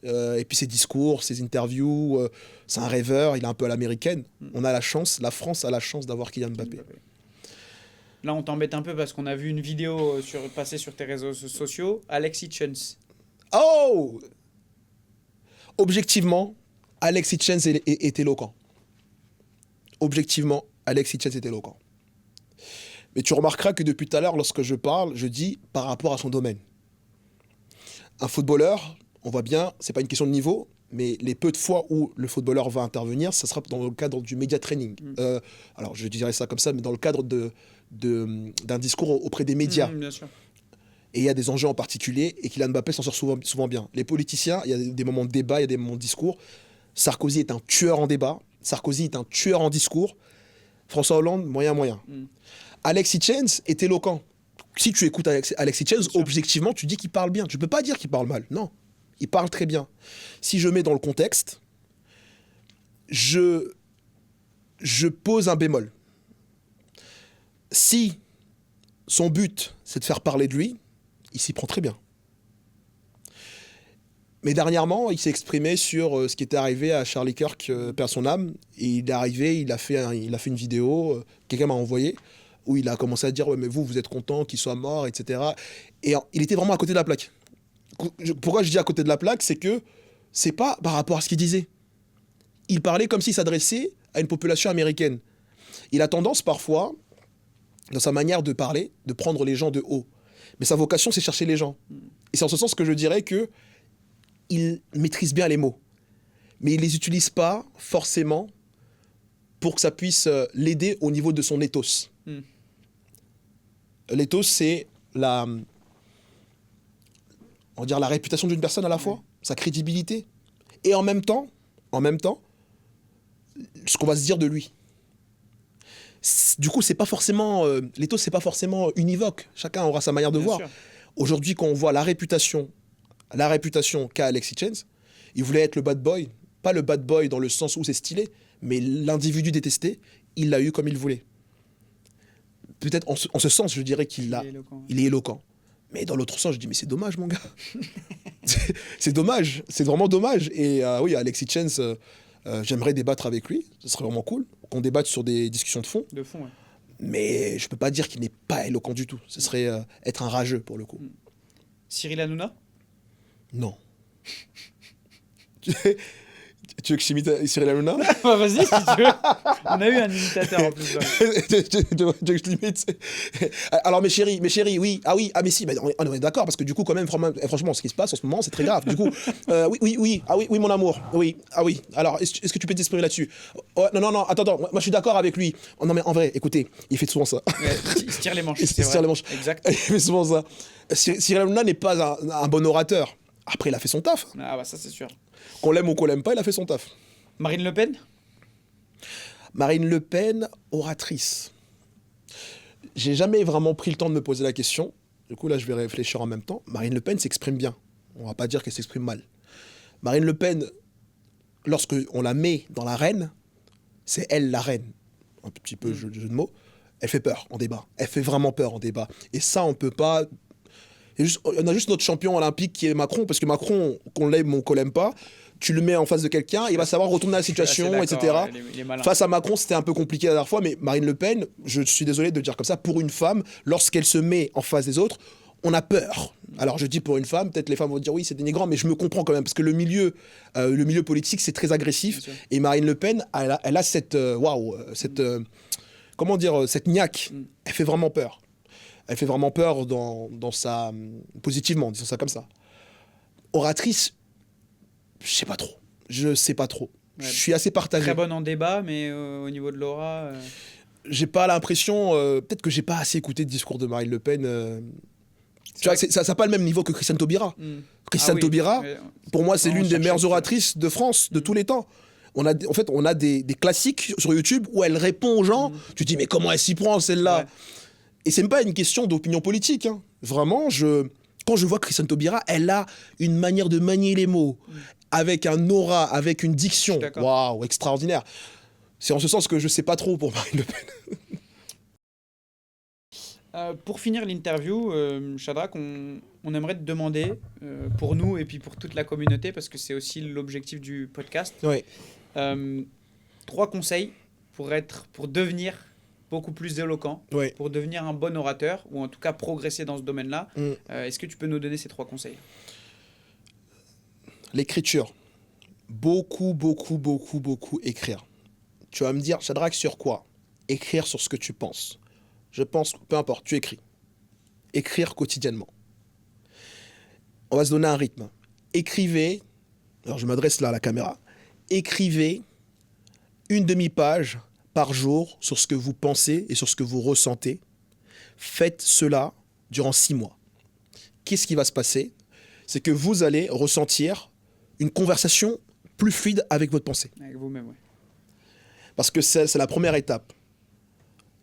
Et puis ses discours, ses interviews, c'est un rêveur, il est un peu à l'américaine. On a la chance, la France a la chance d'avoir Kylian Mbappé. Là, on t'embête un peu parce qu'on a vu une vidéo passer sur tes réseaux sociaux. Alex Hitchens. Oh! Objectivement, Alex Hitchens est éloquent. Objectivement, Alex Hitchens est éloquent. Mais tu remarqueras que depuis tout à l'heure, lorsque je parle, je dis par rapport à son domaine. Un footballeur, on voit bien, c'est pas une question de niveau, mais les peu de fois où le footballeur va intervenir, ça sera dans le cadre du média training. Alors, je dirais ça comme ça, mais dans le cadre d'un discours auprès des médias. Bien sûr. Et il y a des enjeux en particulier, et Kylian Mbappé s'en sort souvent bien. Les politiciens, il y a des moments de débat, il y a des moments de discours. Sarkozy est un tueur en débat, Sarkozy est un tueur en discours. François Hollande, moyen. Alex Hitchens est éloquent. Si tu écoutes Alex Hitchens, objectivement, tu dis qu'il parle bien. Tu peux pas dire qu'il parle mal, non. Il parle très bien. Si je mets dans le contexte, je pose un bémol. Si son but, c'est de faire parler de lui, il s'y prend très bien. Mais dernièrement, il s'est exprimé sur ce qui était arrivé à Charlie Kirk, perd son âme. Et il est arrivé, il a fait une vidéo, quelqu'un m'a envoyé, où il a commencé à dire « Ouais, mais vous êtes content qu'il soit mort, etc. » Et il était vraiment à côté de la plaque. Pourquoi je dis à côté de la plaque, c'est que c'est pas par rapport à ce qu'il disait. Il parlait comme s'il s'adressait à une population américaine. Il a tendance parfois, dans sa manière de parler, de prendre les gens de haut. Mais sa vocation, c'est chercher les gens. Et c'est en ce sens que je dirais que il maîtrise bien les mots. Mais il ne les utilise pas forcément pour que ça puisse l'aider au niveau de son ethos. L'ethos, c'est la réputation d'une personne à la fois, sa crédibilité, et en même temps, ce qu'on va se dire de lui. Du coup, c'est pas forcément l'ethos, c'est pas forcément univoque. Chacun aura sa manière de voir. Sûr. Aujourd'hui, quand on voit la réputation qu'a Alexis Chance, il voulait être le bad boy, pas le bad boy dans le sens où c'est stylé, mais l'individu détesté, il l'a eu comme il voulait. Peut-être en ce sens, je dirais il est éloquent. Mais dans l'autre sens, je dis, mais c'est dommage, mon gars. c'est dommage, c'est vraiment dommage. Et oui, Alexis Chance, j'aimerais débattre avec lui, ce serait vraiment cool, qu'on débatte sur des discussions de fond. De fond, ouais. Mais je peux pas dire qu'il n'est pas éloquent du tout. Ce serait être un rageux, pour le coup. Cyril Hanouna? Non. Tu veux que je t'imite Cyril Hanouna? Bah, vas-y, si tu veux. On a eu un imitateur en plus. Ouais. Tu veux que je l'imite? Alors, mes chéris, oui. Ah mais si, mais on est d'accord, parce que du coup, quand même, franchement, ce qui se passe en ce moment, c'est très grave. Du coup, oui, mon amour. Oui, alors, est-ce que tu peux t'exprimer là-dessus? Oh, non, attends, moi je suis d'accord avec lui. Oh, non, mais en vrai, écoutez, il fait souvent ça. Ouais, il se tire les manches. Il se tire les manches. Exact. Il fait souvent ça. Cyril Hanouna n'est pas un bon orateur. Après, il a fait son taf. Ah bah ça, c'est sûr. Qu'on l'aime ou qu'on l'aime pas, il a fait son taf. Marine Le Pen? Marine Le Pen, oratrice. J'ai jamais vraiment pris le temps de me poser la question. Du coup, là, je vais réfléchir en même temps. Marine Le Pen s'exprime bien. On va pas dire qu'elle s'exprime mal. Marine Le Pen, lorsque on la met dans l'arène, c'est elle la reine. Un petit peu jeu de mots. Elle fait peur en débat. Elle fait vraiment peur en débat. Et ça, on peut pas... On a juste notre champion olympique qui est Macron, parce que Macron, qu'on l'aime ou qu'on l'aime pas, tu le mets en face de quelqu'un, il va savoir retourner la situation, etc. Il est malin. Face à Macron, c'était un peu compliqué la dernière fois, mais Marine Le Pen, je suis désolé de dire comme ça, pour une femme, lorsqu'elle se met en face des autres, on a peur. Alors je dis pour une femme, peut-être les femmes vont dire oui, c'est dénigrant, mais je me comprends quand même, parce que le milieu politique, c'est très agressif, et Marine Le Pen, elle a cette cette niaque, elle fait vraiment peur. Elle fait vraiment peur positivement, disons ça comme ça. Oratrice, je sais pas trop. Ouais. Je suis assez partagé. Très bonne en débat, mais au niveau de l'aura... J'ai pas l'impression, peut-être que j'ai pas assez écouté le discours de Marine Le Pen. Tu vois, ça n'a pas le même niveau que Christiane Taubira. Christiane Taubira, pour moi, c'est l'une des meilleures oratrices de France de tous les temps. On a des classiques sur YouTube où elle répond aux gens. Tu te dis, mais comment elle s'y prend, celle-là? Ouais. Et c'est même pas une question d'opinion politique. Hein. Vraiment, quand je vois Christiane Taubira, elle a une manière de manier les mots, avec un aura, avec une diction. Waouh, extraordinaire. C'est en ce sens que je sais pas trop pour Marine Le Pen. Pour finir l'interview, Shadrach, on aimerait te demander, pour nous et puis pour toute la communauté, parce que c'est aussi l'objectif du podcast, 3 conseils pour devenir beaucoup plus éloquent, pour devenir un bon orateur, ou en tout cas progresser dans ce domaine-là. Est-ce que tu peux nous donner ces 3 conseils? L'écriture. Beaucoup écrire. Tu vas me dire, Shadrach, sur quoi? Écrire sur ce que tu penses. Je pense, peu importe, tu écris. Écrire quotidiennement. On va se donner un rythme. Écrivez, alors je m'adresse là à la caméra, écrivez une demi-page par jour sur ce que vous pensez et sur ce que vous ressentez. Faites cela durant 6 mois. Qu'est-ce qui va se passer? C'est que vous allez ressentir une conversation plus fluide avec votre pensée. Avec vous-même, oui. Parce que c'est la première étape.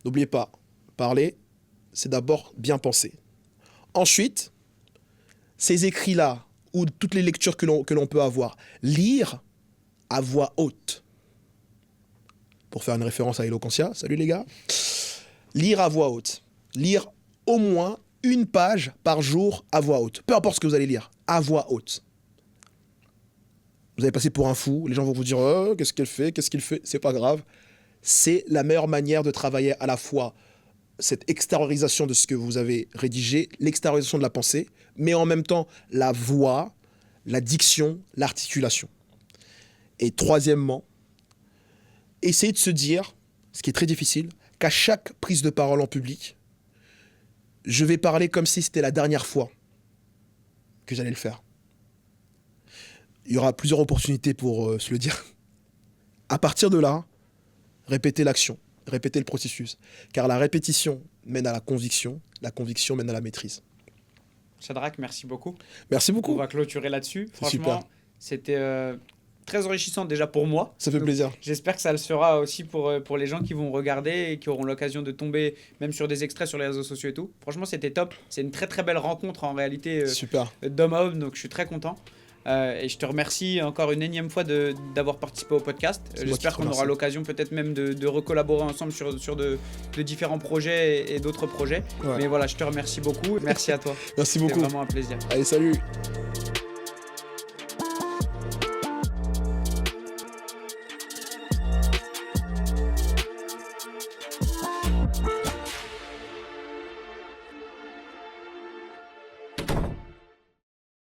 N'oubliez pas, parler, c'est d'abord bien penser. Ensuite, ces écrits-là, ou toutes les lectures que l'on peut avoir. Lire à voix haute. Pour faire une référence à Eloquentia, salut les gars. Lire à voix haute. Lire au moins une page par jour à voix haute. Peu importe ce que vous allez lire, à voix haute. Vous allez passer pour un fou, les gens vont vous dire oh, qu'est-ce qu'elle fait, qu'est-ce qu'il fait, c'est pas grave. C'est la meilleure manière de travailler à la fois cette extériorisation de ce que vous avez rédigé, l'extériorisation de la pensée, mais en même temps la voix, la diction, l'articulation. Et troisièmement, essayez de se dire, ce qui est très difficile, qu'à chaque prise de parole en public, je vais parler comme si c'était la dernière fois que j'allais le faire. Il y aura plusieurs opportunités pour se le dire. À partir de là, répétez l'action, répétez le processus. Car la répétition mène à la conviction mène à la maîtrise. Shadrach, merci beaucoup. Merci beaucoup. On va clôturer là-dessus. Franchement, super. C'était très enrichissant déjà pour moi. Ça fait plaisir. J'espère que ça le sera aussi pour les gens qui vont regarder et qui auront l'occasion de tomber même sur des extraits sur les réseaux sociaux et tout. Franchement, c'était top. C'est une très très belle rencontre en réalité Super. d'homme à homme, donc je suis très content. Et je te remercie encore une énième fois d'avoir participé au podcast. J'espère qu'on aura l'occasion peut-être même de recollaborer ensemble sur de différents projets et d'autres projets. Ouais. Mais voilà, je te remercie beaucoup. Merci à toi. Merci beaucoup. C'était vraiment un plaisir. Allez, salut.